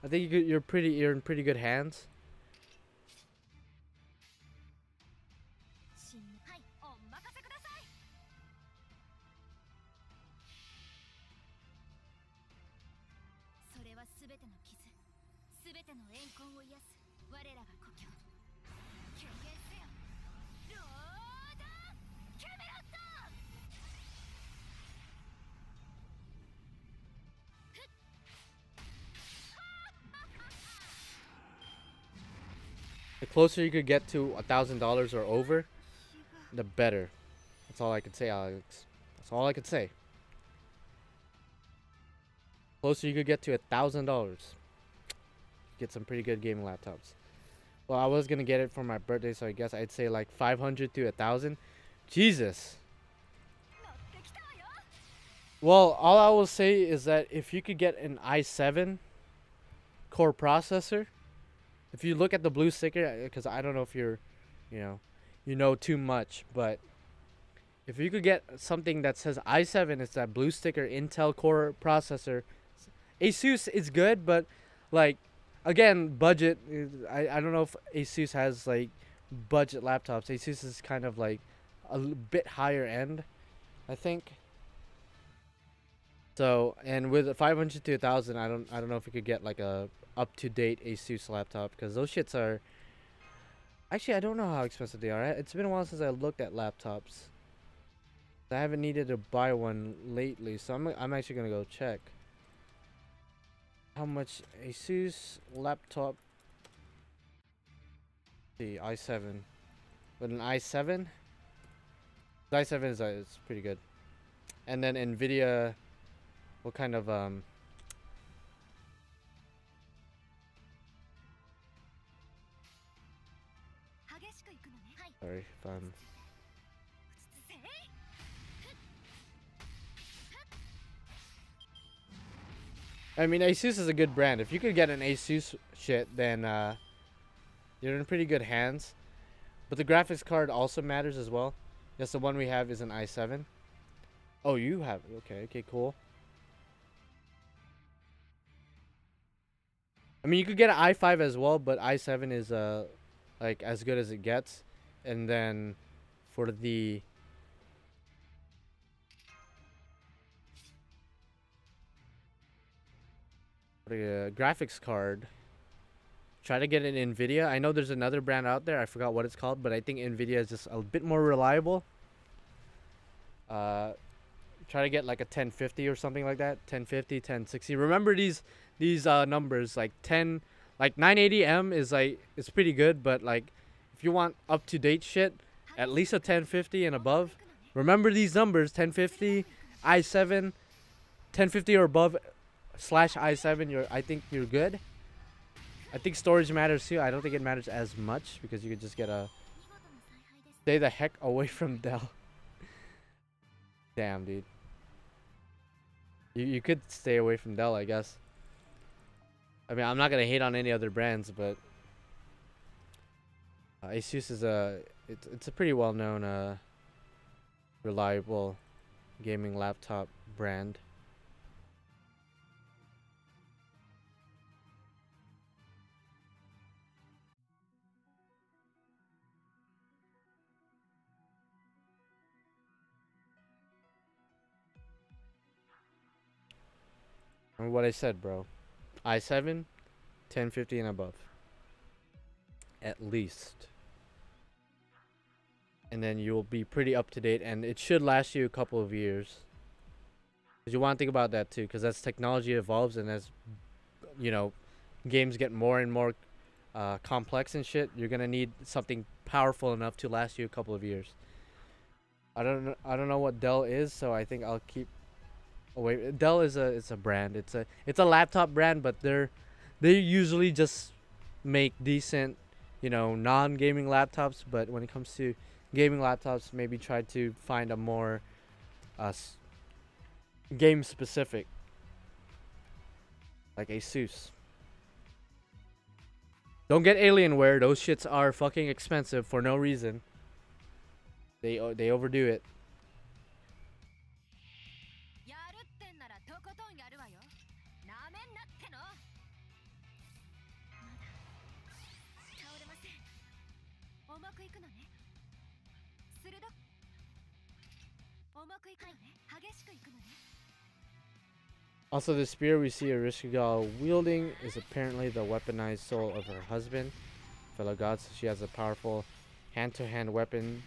Speaker 1: I think you're in pretty good hands. The closer you could get to $1,000 or over, the better. That's all I could say, Alex. That's all I could say. Closer you could get to $1,000, get some pretty good gaming laptops. Well, I was gonna get it for my birthday, so I guess I'd say like 500 to 1,000. Jesus. Well, all I will say is that if you could get an i7 core processor, if you look at the blue sticker, because I don't know if you know too much, but if you could get something that says i7, it's that blue sticker Intel core processor. Asus is good, but like again, budget. I don't know if Asus has like budget laptops. Asus is kind of like a bit higher end, I think. So, and with 500 to 1,000, I don't know if you could get like a up-to-date Asus laptop, because those shits are actually, I don't know how expensive they are. It's been a while since I looked at laptops. I haven't needed to buy one lately, so I'm actually gonna go check how much Asus laptop. The i7, with an i7, the i7 is pretty good. And then Nvidia, what kind of sorry if I'm I mean, Asus is a good brand. If you could get an Asus shit, then you're in pretty good hands. But the graphics card also matters as well. Yes, the one we have is an i7. Oh, you have, okay, cool. I mean, you could get an i5 as well, but i7 is like as good as it gets. And then for the graphics card, try to get an Nvidia. I know there's another brand out there, I forgot what it's called, but I think Nvidia is just a bit more reliable. Try to get like a 1050 or something like that. 1050, 1060. Remember these numbers, like 980M is like, it's pretty good, but like if you want up to date shit, at least a 1050 and above. Remember these numbers: 1050, i7, 1050 or above slash i7. I think you're good. I think storage matters too. I don't think it matters as much, because you could just get a, stay the heck away from Dell. Damn, dude. You could stay away from Dell, I guess. I mean, I'm not gonna hate on any other brands, but Asus is it's a pretty well known reliable gaming laptop brand. Remember what I said, bro. i7, 1050 and above. At least. And then you'll be pretty up to date, and it should last you a couple of years. Because you want to think about that too, because as technology evolves and as, you know, games get more and more complex and shit, you're gonna need something powerful enough to last you a couple of years. I don't know what Dell is, so I think I'll keep away. Dell is a brand. It's a laptop brand, but they usually just make decent, you know, non-gaming laptops. But when it comes to gaming laptops, maybe try to find a more game specific like Asus. Don't get Alienware. Those shits are fucking expensive for no reason. They overdo it.
Speaker 2: やるってんならとことんやるわよ。なめんなっての。まだ倒れません。重くいくのね。鋭く。重くいくのね。激しくいくのね。
Speaker 1: Also, the spear we see Erishkigal wielding is apparently the weaponized soul of her husband, fellow gods. She has a powerful hand-to-hand weapon,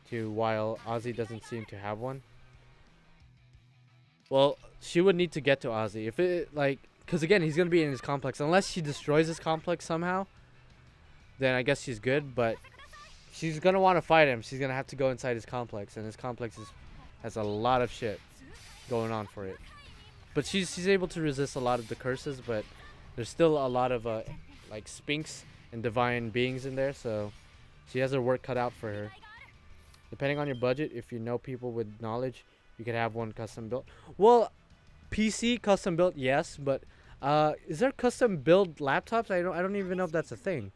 Speaker 1: while Ozzy doesn't seem to have one. Well, she would need to get to Ozzy if it because again he's gonna be in his complex unless she destroys his complex somehow. Then I guess she's good, but she's gonna want to fight him. She's gonna have to go inside his complex, and his complex has a lot of shit going on for it. But she's able to resist a lot of the curses, but there's still a lot of like sphinx and divine beings in there, so she has her work cut out for her. Depending on your budget, if you know people with knowledge, you could have one custom built. Well, PC custom built, yes, but is there custom build laptops? I don't even know if that's a thing.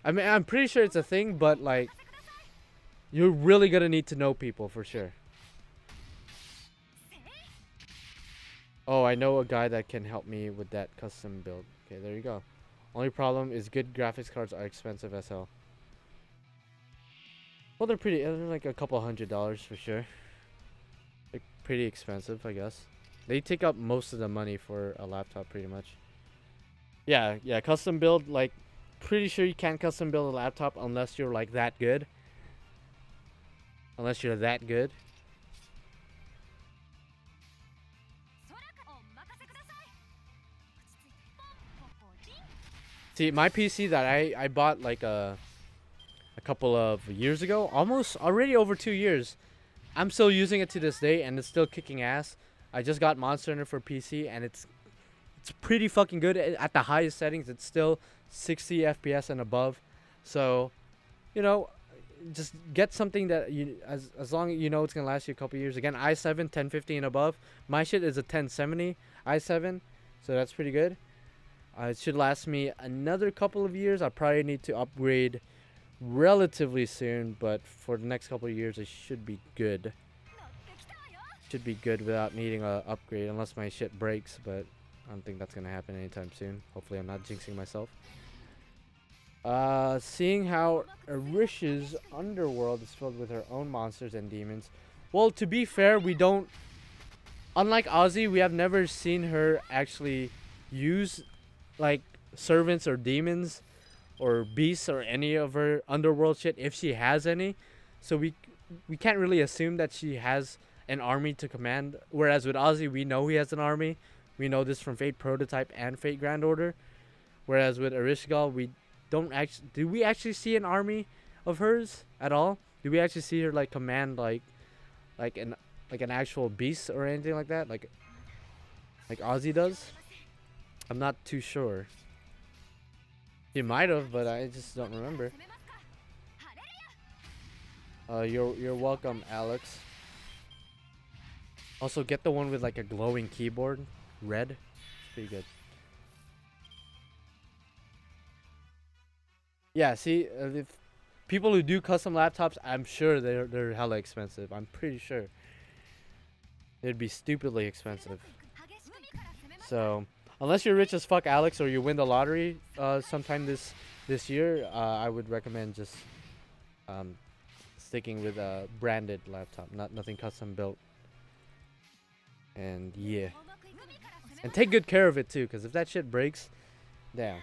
Speaker 1: I mean, I'm pretty sure it's a thing, but like you're really gonna need to know people for sure. Oh, I know a guy that can help me with that custom build. Okay, there you go. Only problem is good graphics cards are expensive as hell. Well, they're like a couple $100 for sure. They're pretty expensive, I guess. They take up most of the money for a laptop pretty much. Yeah, custom build, like, pretty sure you can't custom build a laptop unless you're like that good. Unless you're that good. See, my PC that I bought like a couple of years ago, almost already over 2 years. I'm still using it to this day, and it's still kicking ass. I just got Monster Hunter for PC, and it's pretty fucking good at the highest settings. It's still 60 FPS and above. So, you know, just get something that you as long as you know it's gonna last you a couple years. Again, i7 1050 and above. My shit is a 1070 i7, so that's pretty good. It should last me another couple of years. I probably need to upgrade relatively soon, but for the next couple of years, it should be good. Should be good without needing a upgrade, unless my shit breaks. But I don't think that's gonna happen anytime soon. Hopefully, I'm not jinxing myself. Seeing how Arish's underworld is filled with her own monsters and demons. Well, to be fair, we don't. Unlike Ozzy, we have never seen her actually use like servants or demons or beasts or any of her underworld shit, if she has any. So we can't really assume that she has an army to command, whereas with Ozzy we know he has an army. We know this from Fate Prototype and Fate Grand Order. Whereas with Erishkigal, we don't actually. Do we actually see an army of hers at all? Do we actually see her like command like an actual beast or anything like that, like Ozzy does? I'm not too sure. He might have, but I just don't remember. You're welcome, Alex. Also, get the one with like a glowing keyboard, red. It's pretty good. Yeah, see, if people who do custom laptops, I'm sure they're hella expensive. I'm pretty sure they'd be stupidly expensive. So unless you're rich as fuck, Alex, or you win the lottery sometime this year, I would recommend just sticking with a branded laptop, nothing custom built. And yeah, and take good care of it too, because if that shit breaks, damn.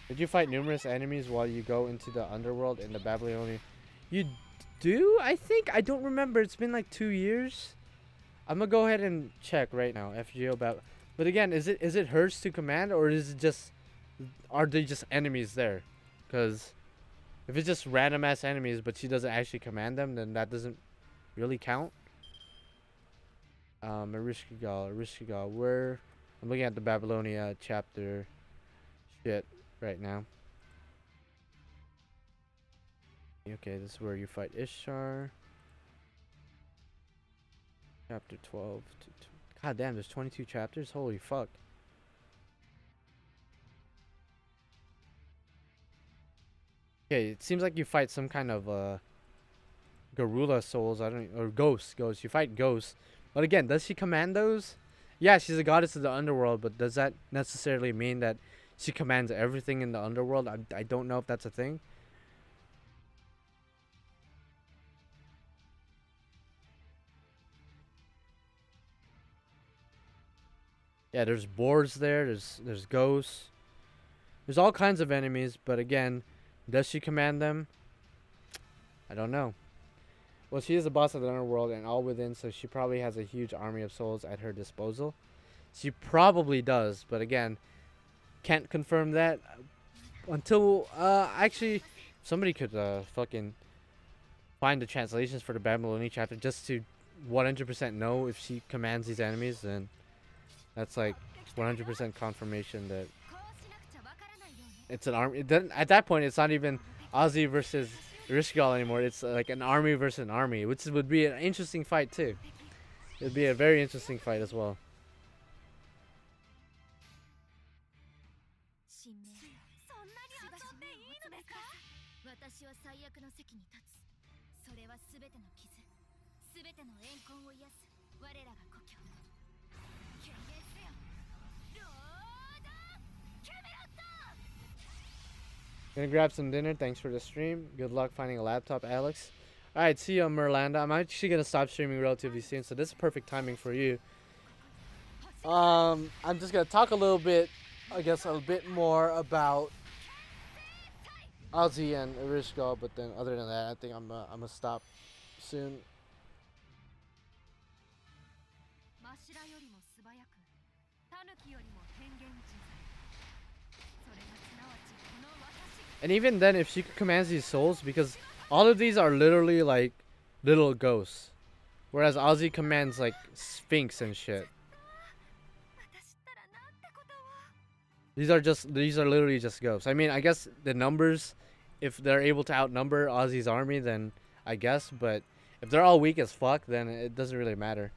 Speaker 1: Did you fight numerous enemies while you go into the underworld in the Babylonian? You do? I think. I don't remember. It's been like 2 years. I'm gonna go ahead and check right now. FGO Bab. But again, is it hers to command, or is it just, are they just enemies there? Because if it's just random ass enemies, but she doesn't actually command them, then that doesn't really count. Erishkigal. Where? I'm looking at the Babylonia chapter shit right now. Okay, this is where you fight Ishtar. Chapter 12. God damn, there's 22 chapters? Holy fuck. Okay, it seems like you fight some kind of Garula souls. I don't or ghosts. Ghosts. You fight ghosts. But again, does she command those? Yeah, she's a goddess of the underworld, but does that necessarily mean that she commands everything in the underworld? I don't know if that's a thing. Yeah, there's boars there. There's ghosts. There's all kinds of enemies, but again, does she command them? I don't know. Well, she is the boss of the underworld and all within, so she probably has a huge army of souls at her disposal. She probably does, but again, can't confirm that until actually somebody could fucking find the translations for the Babylonian chapter just to 100% know if she commands these enemies. Then that's like 100% confirmation that it's an army. Then at that point, it's not even Ozzy versus Rishgal anymore. It's like an army versus an army, which would be an interesting fight too. It'd be a very interesting fight as well. Gonna grab some dinner. Thanks for the stream. Good luck finding a laptop, Alex. Alright, see you, Merlanda. I'm actually gonna stop streaming relatively soon, so this is perfect timing for you. I'm just gonna talk a little bit, I guess a bit more about Ozzy and Erishgal, but then other than that, I think I'm gonna stop soon. And even then, if she commands these souls, because all of these are literally like little ghosts, whereas Ozzy commands like Sphinx and shit. These are literally just ghosts. I mean, I guess the numbers, if they're able to outnumber Ozzy's army, then I guess. But if they're all weak as fuck, then it doesn't really matter.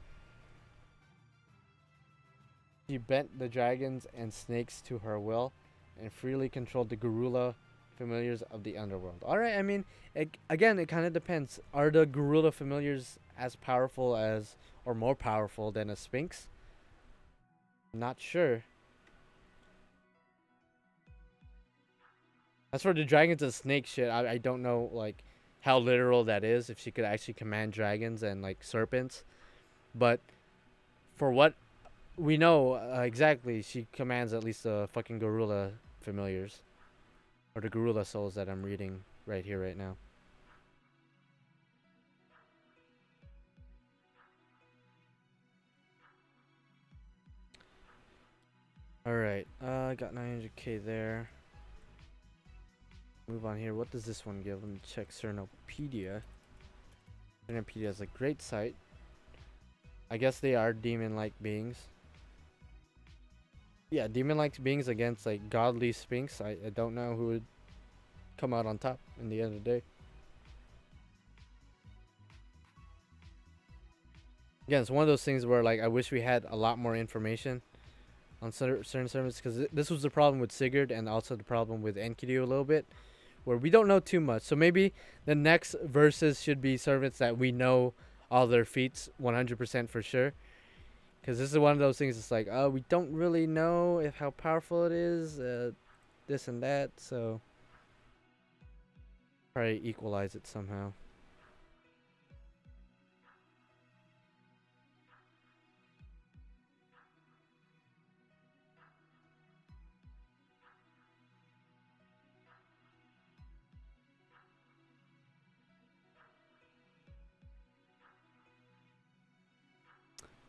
Speaker 1: She bent the dragons and snakes to her will, and freely controlled the Garula familiars of the underworld. Alright, I mean, again, it kind of depends. Are the Garula familiars as powerful as, or more powerful than a Sphinx? Not sure. As for the dragons and snake shit, I don't know, like, how literal that is, if she could actually command dragons and, like, serpents. But for what we know exactly, she commands at least the fucking Garula familiars. Or the Garula souls that I'm reading right here, right now. Alright, I got 900k there. Move on here. What does this one give? Let me check Cernopedia. Cernopedia is a great site. I guess they are demon-like beings. Yeah, demon-like beings against like godly Sphinx. I don't know who would come out on top in the end of the day. Again, it's one of those things where like I wish we had a lot more information on certain servants, because this was the problem with Sigurd and also the problem with Enkidu a little bit, where we don't know too much. So maybe the next verses should be servants that we know all their feats 100% for sure. Because this is one of those things, it's like, oh, we don't really know if how powerful it is, this and that, so probably equalize it somehow.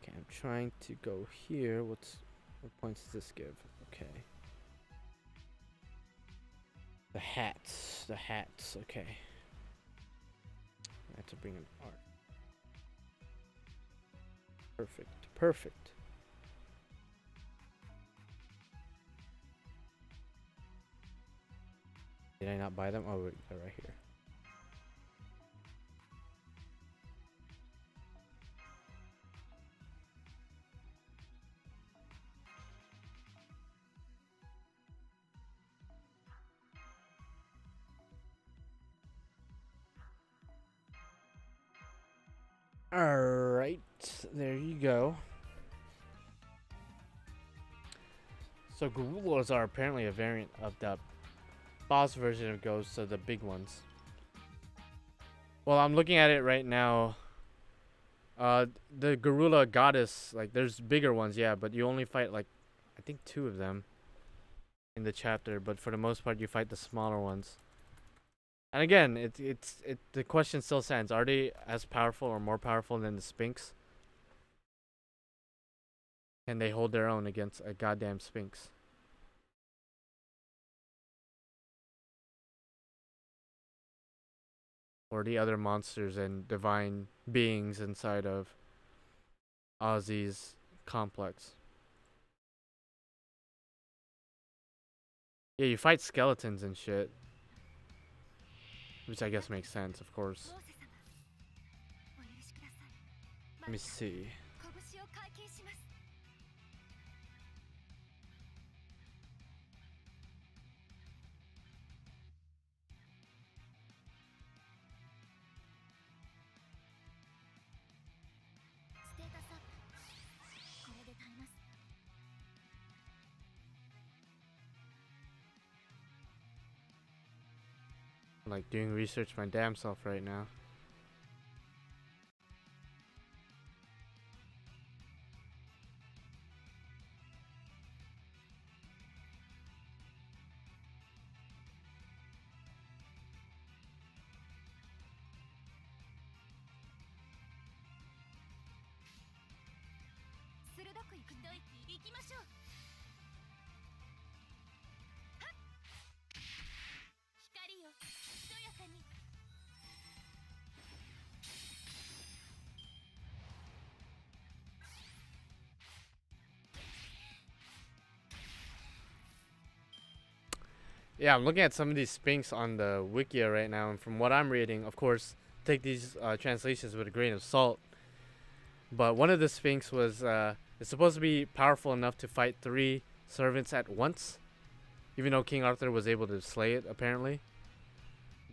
Speaker 1: Okay, I'm trying to go here. What points does this give? Okay. The hats. Okay. I have to bring an art. Perfect. Did I not buy them? Oh, wait, they're right here. Alright, there you go. So gorillas are apparently a variant of the boss version of ghosts, so the big ones. Well, I'm looking at it right now. The gorilla goddess, like, there's bigger ones, yeah, but you only fight, like, I think 2 of them in the chapter, but for the most part, you fight the smaller ones. And again, the question still stands: are they as powerful or more powerful than the Sphinx? Can they hold their own against a goddamn Sphinx? Or the other monsters and divine beings inside of Ozzy's complex? Yeah, you fight skeletons and shit. Which I guess makes sense, of course. Let me see. I'm like doing research my damn self right now. Yeah, I'm looking at some of these Sphinx on the Wikia right now, and from what I'm reading, of course, take these translations with a grain of salt. But one of the Sphinx was it's supposed to be powerful enough to fight 3 servants at once, even though King Arthur was able to slay it apparently.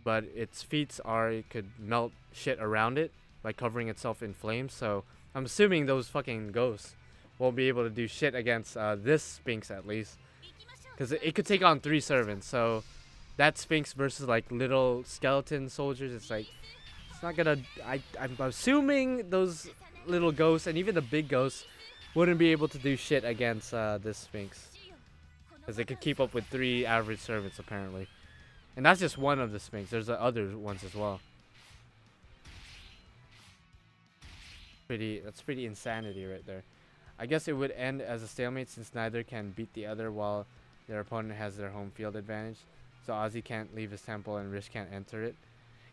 Speaker 1: But its feats are it could melt shit around it by covering itself in flames. So I'm assuming those fucking ghosts won't be able to do shit against this Sphinx at least. Because it could take on 3 servants, so that Sphinx versus like little skeleton soldiers, it's like, it's not gonna, I'm assuming those little ghosts and even the big ghosts wouldn't be able to do shit against this Sphinx. Because they could keep up with 3 average servants apparently. And that's just one of the Sphinx, there's the other ones as well. That's pretty insanity right there. I guess it would end as a stalemate since neither can beat the other while their opponent has their home field advantage. So Ozzy can't leave his temple and Rish can't enter it.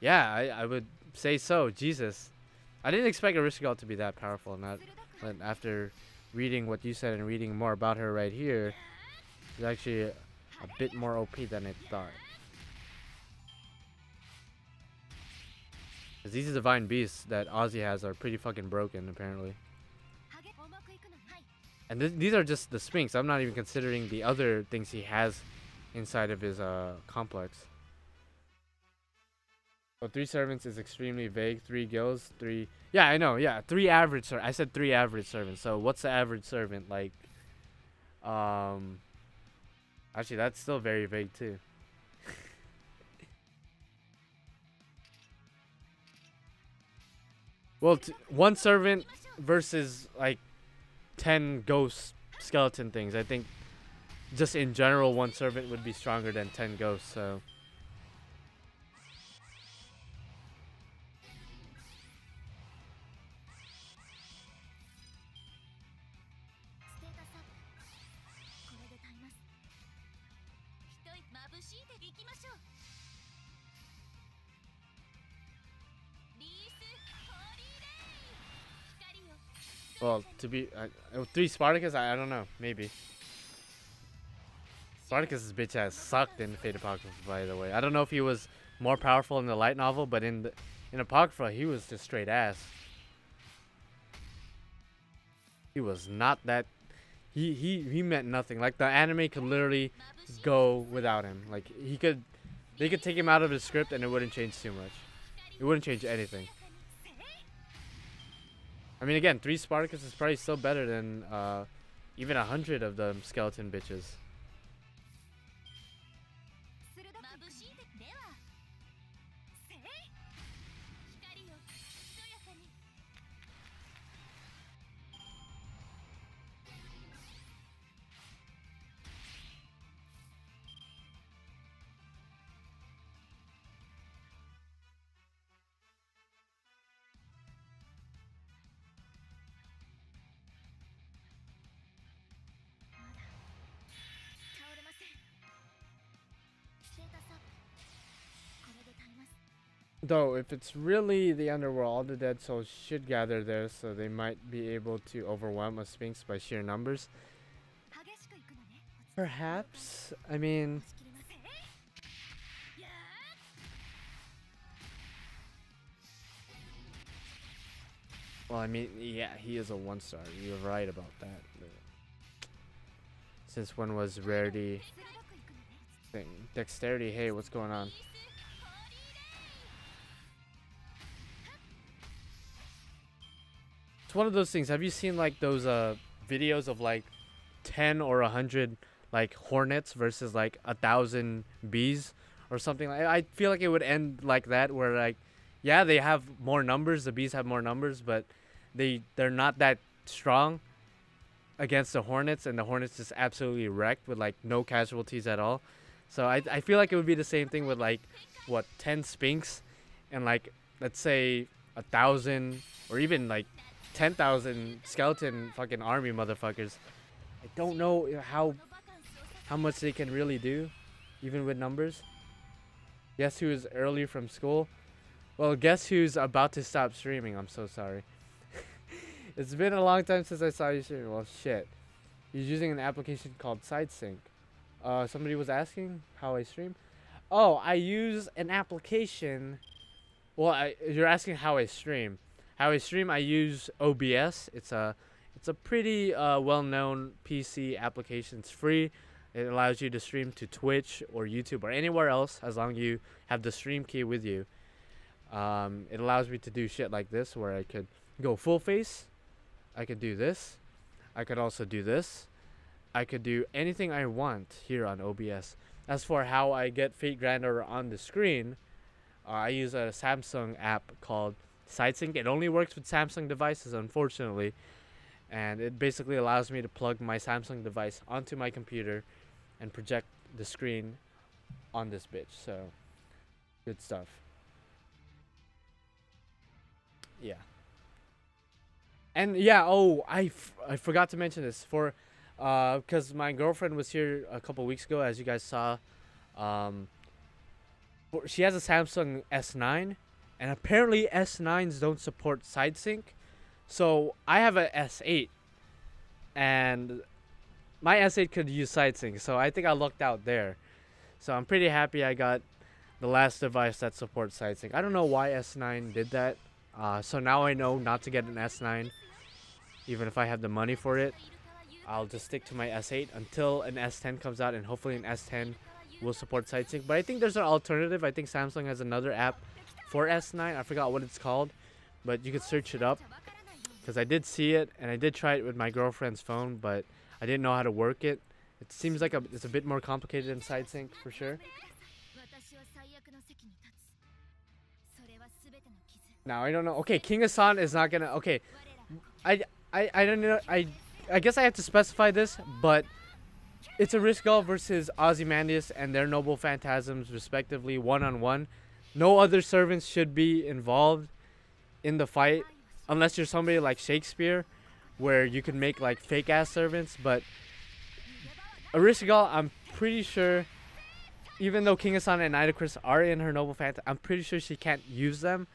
Speaker 1: Yeah, I would say so. Jesus. I didn't expect Erishkigal to be that powerful. But after reading what you said and reading more about her right here, she's actually a bit more OP than I thought. Because these divine beasts that Ozzy has are pretty fucking broken, apparently. And these are just the Sphinx. I'm not even considering the other things he has inside of his complex. So 3 servants is extremely vague. 3 gills, 3... Yeah, I know, yeah. 3 average I said 3 average servants. So what's the average servant? Like, actually, that's still very vague, too. Well, 1 servant versus, like, 10 ghost skeleton things. I think just in general 1 servant would be stronger than 10 ghosts, so well, to be 3 Spartacus, I don't know, maybe. Spartacus' bitch ass sucked in Fate Apocrypha, by the way. I don't know if he was more powerful in the light novel, but in Apocrypha, he was just straight ass. He was not that. He meant nothing. Like, the anime could literally go without him. Like, they could take him out of the script and it wouldn't change too much. It wouldn't change anything. I mean, again, 3 Spartacus is probably still better than even 100 of them skeleton bitches. Though, if it's really the underworld, all the dead souls should gather there, so they might be able to overwhelm a Sphinx by sheer numbers. Perhaps. I mean... Well, I mean, yeah, he is a 1-star. You're right about that. Since when was rarity... thing? Dexterity, hey, what's going on? It's one of those things. Have you seen like those videos of like 10 or 100 like hornets versus like 1,000 bees or something? Like, I feel like it would end like that, where like, yeah, they have more numbers, the bees have more numbers, but they're not that strong against the hornets, and the hornets just absolutely wrecked with like no casualties at all. So I feel like it would be the same thing with like, what, 10 Sphinx and like, let's say 1,000 or even like 10,000 skeleton fucking army motherfuckers. I don't know how much they can really do, even with numbers. Guess who is early from school? Well, guess who's about to stop streaming? I'm so sorry. It's been a long time since I saw you streaming. Well, shit. He's using an application called SideSync. Somebody was asking how I stream. Oh, I use an application. Well, you're asking how I stream. How I stream, I use OBS. It's a pretty well-known PC application. It's free. It allows you to stream to Twitch or YouTube or anywhere else, as long as you have the stream key with you. It allows me to do shit like this, where I could go full face. I could do this. I could also do this. I could do anything I want here on OBS. As for how I get Fate Grand Order on the screen, I use a Samsung app called SideSync. It only works with Samsung devices, unfortunately, and it basically allows me to plug my Samsung device onto my computer and project the screen on this bitch. So, good stuff. Yeah. And yeah, oh, I forgot to mention this, for because my girlfriend was here a couple weeks ago, as you guys saw. She has a Samsung S9, and apparently S9s don't support SideSync. So I have a S8, and my S8 could use SideSync, so I think I lucked out there. So I'm pretty happy I got the last device that supports SideSync. I don't know why S9 did that. So now I know not to get an S9, even if I have the money for it. I'll just stick to my S8 until an S10 comes out, and hopefully an S10 will support SideSync. But I think there's an alternative. I think Samsung has another app for S9. I forgot what it's called, but you could search it up, because I did see it and I did try it with my girlfriend's phone, but I didn't know how to work it. It seems like it's a bit more complicated than SideSync for sure. Now I don't know. Okay, King Hassan is not gonna. Okay, I don't know. I guess I have to specify this, but it's a Risgal versus Ozymandias and their Noble Phantasms, respectively, 1-on-1. No other servants should be involved in the fight, unless you're somebody like Shakespeare, where you can make like fake ass servants. But Risgal, I'm pretty sure, even though King Hassan and Nidacris are in her Noble Phantasm, I'm pretty sure she can't use them.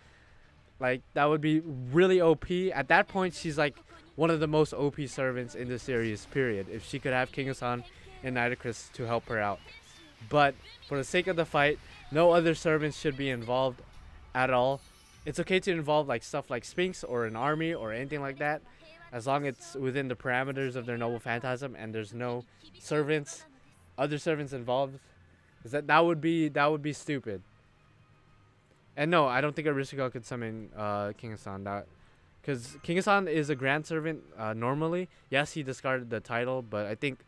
Speaker 1: Like, that would be really OP. At that point, she's like one of the most OP servants in the series, period. If she could have King Hassan and Nidacris to help her out. But for the sake of the fight, no other servants should be involved at all. It's okay to involve like stuff like Sphinx or an army or anything like that, as long as it's within the parameters of their Noble Phantasm and there's no servants, other servants involved. Because that would be stupid. And no, I don't think Aristocrat could summon King Hassan. Because King Hassan is a Grand Servant normally. Yes, he discarded the title, but I think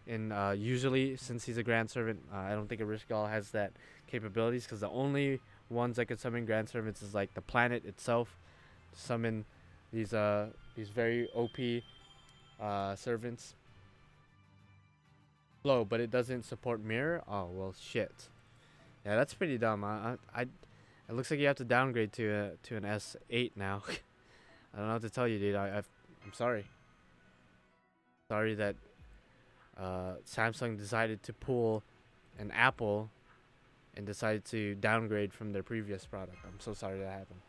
Speaker 1: in usually since he's a Grand Servant, I don't think Erishgal has that capabilities. Because the only ones that could summon Grand Servants is like the planet itself. Summon these very OP servants. Flow, but it doesn't support mirror. Oh well, shit. Yeah, that's pretty dumb. It looks like you have to downgrade to an S8 now. I don't know what to tell you, dude. I'm sorry. Sorry that Samsung decided to pull an Apple and decided to downgrade from their previous product. I'm so sorry that happened.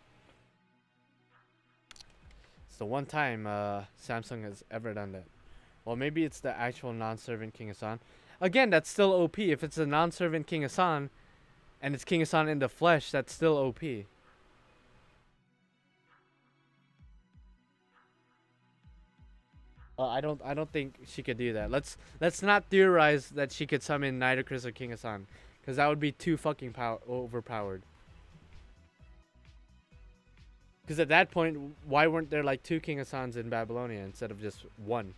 Speaker 1: It's the one time Samsung has ever done that. Well, maybe it's the actual non-servant King Hassan. Again, that's still OP. If it's a non-servant King Hassan, and it's King Hassan in the flesh, that's still OP. I don't think she could do that. Let's not theorize that she could summon Nidacris or King Hassan, because that would be too fucking overpowered. Because at that point, why weren't there like 2 King Hassans in Babylonia instead of just 1?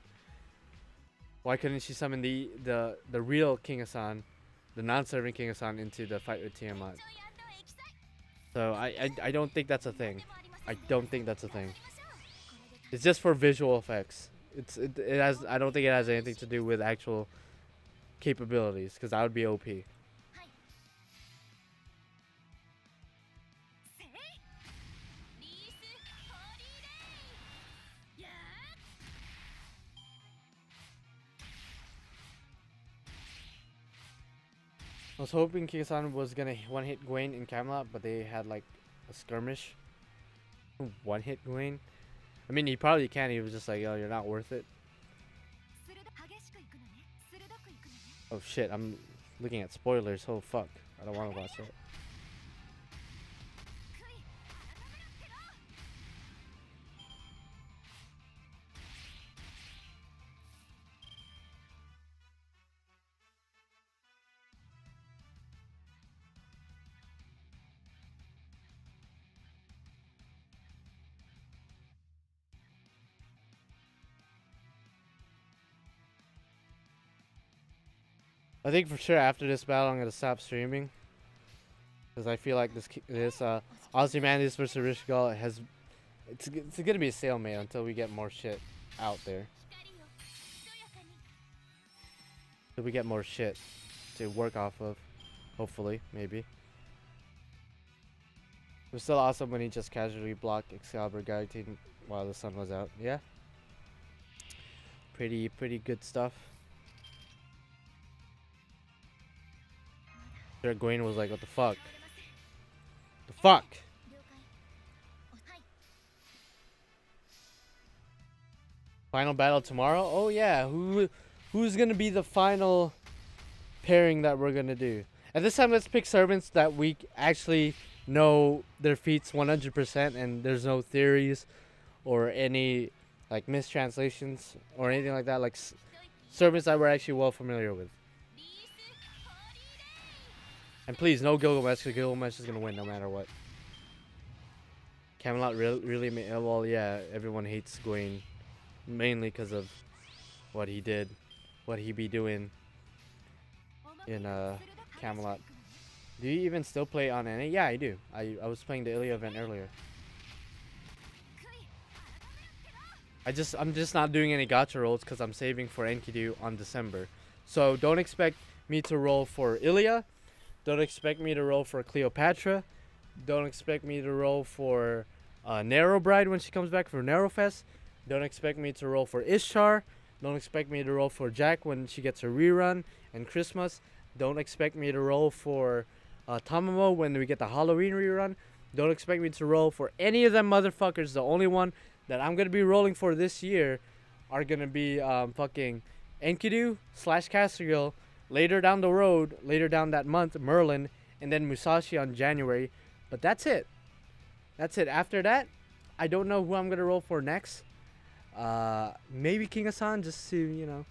Speaker 1: Why couldn't she summon the real King Hassan, the non-servant King Hassan, into the fight with Tiamat? So I don't think that's a thing. I don't think that's a thing. It's just for visual effects. It has. I don't think it has anything to do with actual capabilities, because that would be OP. I was hoping King Hassan was gonna one-hit Gwen in Camelot, but they had like a skirmish. One-hit Gwen. I mean, he probably can. He was just like, "Oh, you're not worth it." Oh shit! I'm looking at spoilers. Oh fuck! I don't want to watch that. I think for sure after this battle, I'm gonna stop streaming, because I feel like this Ozymandias versus Erishgal it's gonna be a stalemate until we get more shit out there. Until we get more shit to work off of, hopefully, maybe. It was still awesome when he just casually blocked Excalibur guillotine while the sun was out. Yeah, pretty good stuff. Sure, Gwen was like, "What the fuck? The fuck?" Final battle tomorrow? Oh yeah, who's gonna be the final pairing that we're gonna do? At this time, let's pick servants that we actually know their feats 100%, and there's no theories or any like mistranslations or anything like that. Like servants that we're actually well familiar with. And please, no Gilgamesh, because Gilgamesh is gonna win no matter what. Camelot really well, yeah, everyone hates Gawain, mainly because of what he did, what he be doing in Camelot. Do you even still play on NA? Yeah, I do. I was playing the Ilya event earlier. I'm just not doing any gacha rolls because I'm saving for Enkidu on December. So don't expect me to roll for Ilya. Don't expect me to roll for Cleopatra. Don't expect me to roll for Narrow Bride when she comes back for Narrowfest. Don't expect me to roll for Ishtar. Don't expect me to roll for Jack when she gets a rerun and Christmas. Don't expect me to roll for Tamamo when we get the Halloween rerun. Don't expect me to roll for any of them motherfuckers. The only one that I'm going to be rolling for this year are going to be fucking Enkidu / Castiel. Later down the road, later down that month, Merlin, and then Musashi on January. But that's it. That's it. After that, I don't know who I'm going to roll for next. Maybe King Hassan, just to, you know.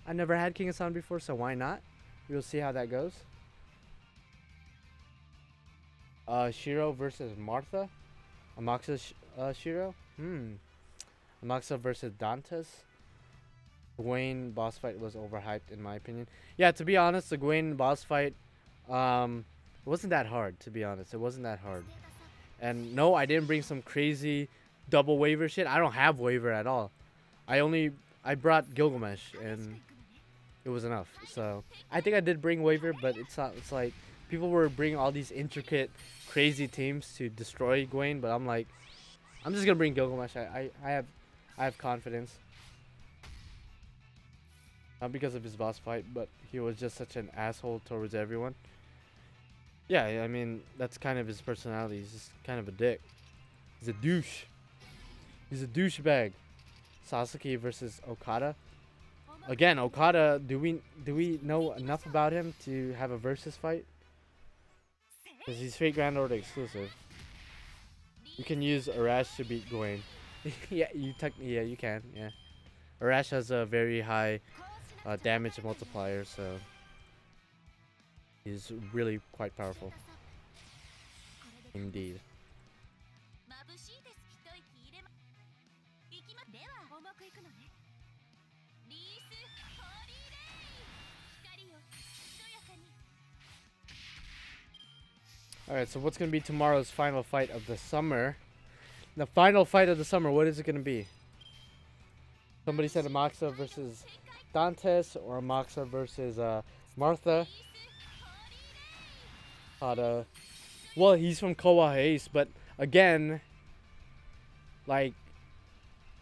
Speaker 1: I never had King Hassan before, so why not? We'll see how that goes. Shiro versus Martha. Amaxa Shiro. Moxa versus Dantes. Gwen boss fight was overhyped in my opinion. Yeah, to be honest, the Gwen boss fight, it wasn't that hard. To be honest, it wasn't that hard. And no, I didn't bring some crazy double waiver shit. I don't have waiver at all. I brought Gilgamesh and it was enough. So I think I did bring waiver, but it's not. It's like people were bringing all these intricate, crazy teams to destroy Gwen, but I'm like, I'm just gonna bring Gilgamesh. I have confidence. Not because of his boss fight, but he was just such an asshole towards everyone. Yeah, I mean, that's kind of his personality. He's just kind of a dick. He's a douche. He's a douchebag. Sasuke versus Okada. Again, Okada, do we know enough about him to have a versus fight? Because he's Fate Grand Order exclusive. You can use Arash to beat Gawain. Yeah, you can. Yeah, Arash has a very high damage multiplier, so he's really quite powerful. Indeed. Alright, so what's going to be tomorrow's final fight of the summer? The final fight of the summer, what is it going to be? Somebody said a Moxa versus Dantes or a Moxa versus Martha. Well, he's from Kowa Ace, but again, like,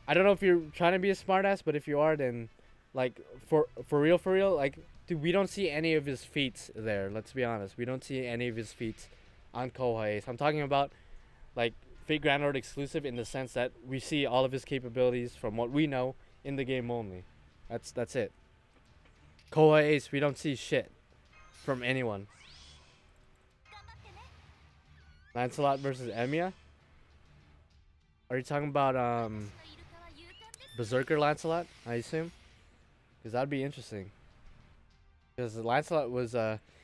Speaker 1: I don't know if you're trying to be a smartass, but if you are, then, like, for real, like, dude, we don't see any of his feats there. Let's be honest, we don't see any of his feats on Kowa Ace. I'm talking about, like, Fate Grand Order exclusive in the sense that we see all of his capabilities from what we know in the game only. That's it. Kowa Ace, we don't see shit from anyone. Lancelot versus Emiya? Are you talking about Berserker Lancelot, I assume? Because that'd be interesting. Because Lancelot was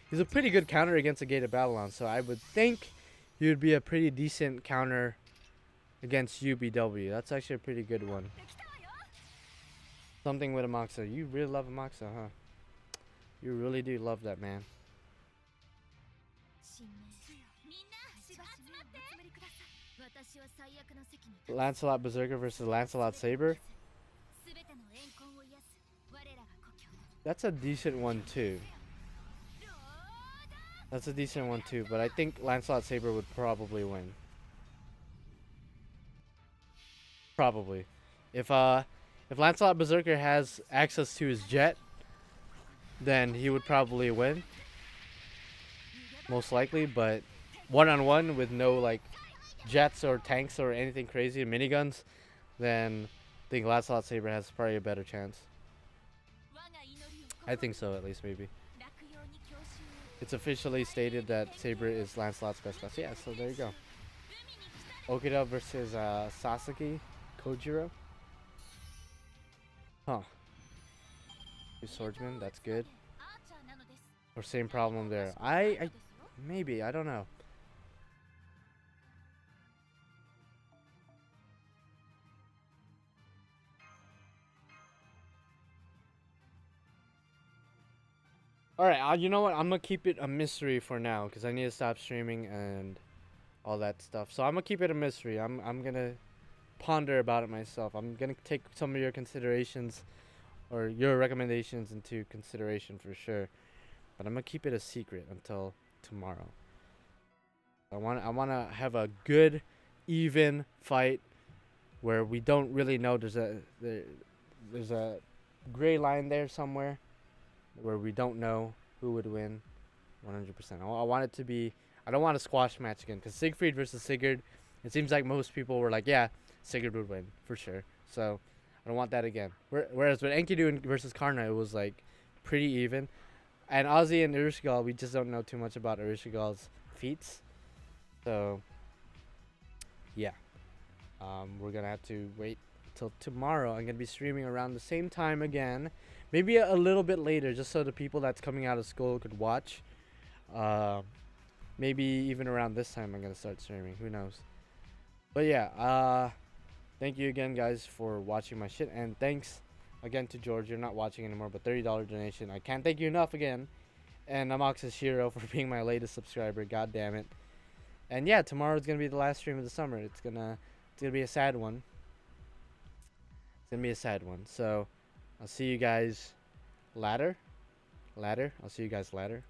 Speaker 1: he's a pretty good counter against the Gate of Babylon, so I would think he would be a pretty decent counter against UBW. That's actually a pretty good one. Something with a Moxa. You really love a Moxa, huh? You really do love that, man. Lancelot Berserker versus Lancelot Saber. That's a decent one too. That's a decent one too, but I think Lancelot Saber would probably win. Probably. If Lancelot Berserker has access to his jet, then he would probably win. Most likely, but one-on-one with no, like, jets or tanks or anything crazy, miniguns, then I think Lancelot Saber has probably a better chance. I think so, at least, maybe. It's officially stated that Saber is Lancelot's best class. Yeah, so there you go. Okida versus Sasuke Kojiro. Huh. Two swordsmen, that's good. Or same problem there. I maybe, I don't know. Alright, you know what? I'm gonna keep it a mystery for now because I need to stop streaming and all that stuff. So I'm gonna keep it a mystery. I'm gonna ponder about it myself. I'm gonna take some of your considerations or your recommendations into consideration for sure. But I'm gonna keep it a secret until tomorrow. I wanna have a good, even fight where we don't really know. There's a gray line there somewhere where we don't know who would win 100%. I want it to be, I don't want a squash match again, because Siegfried versus Sigurd, it seems like most people were like, yeah, Sigurd would win for sure. So I don't want that again. Whereas with Enkidu versus Karna, it was like pretty even. And Ozzy and Urushgal, we just don't know too much about Urushgal's feats. So yeah, we're gonna have to wait till tomorrow. I'm gonna be streaming around the same time again. Maybe a little bit later, just so the people that's coming out of school could watch. Maybe even around this time I'm going to start streaming. Who knows? But yeah, Thank you again, guys, for watching my shit. And thanks again to George. You're not watching anymore, but $30 donation. I can't thank you enough again. And Amox's Hero for being my latest subscriber. God damn it. And yeah, tomorrow's gonna be the last stream of the summer. It's gonna be a sad one. It's gonna be a sad one. So I'll see you guys later. I'll see you guys later.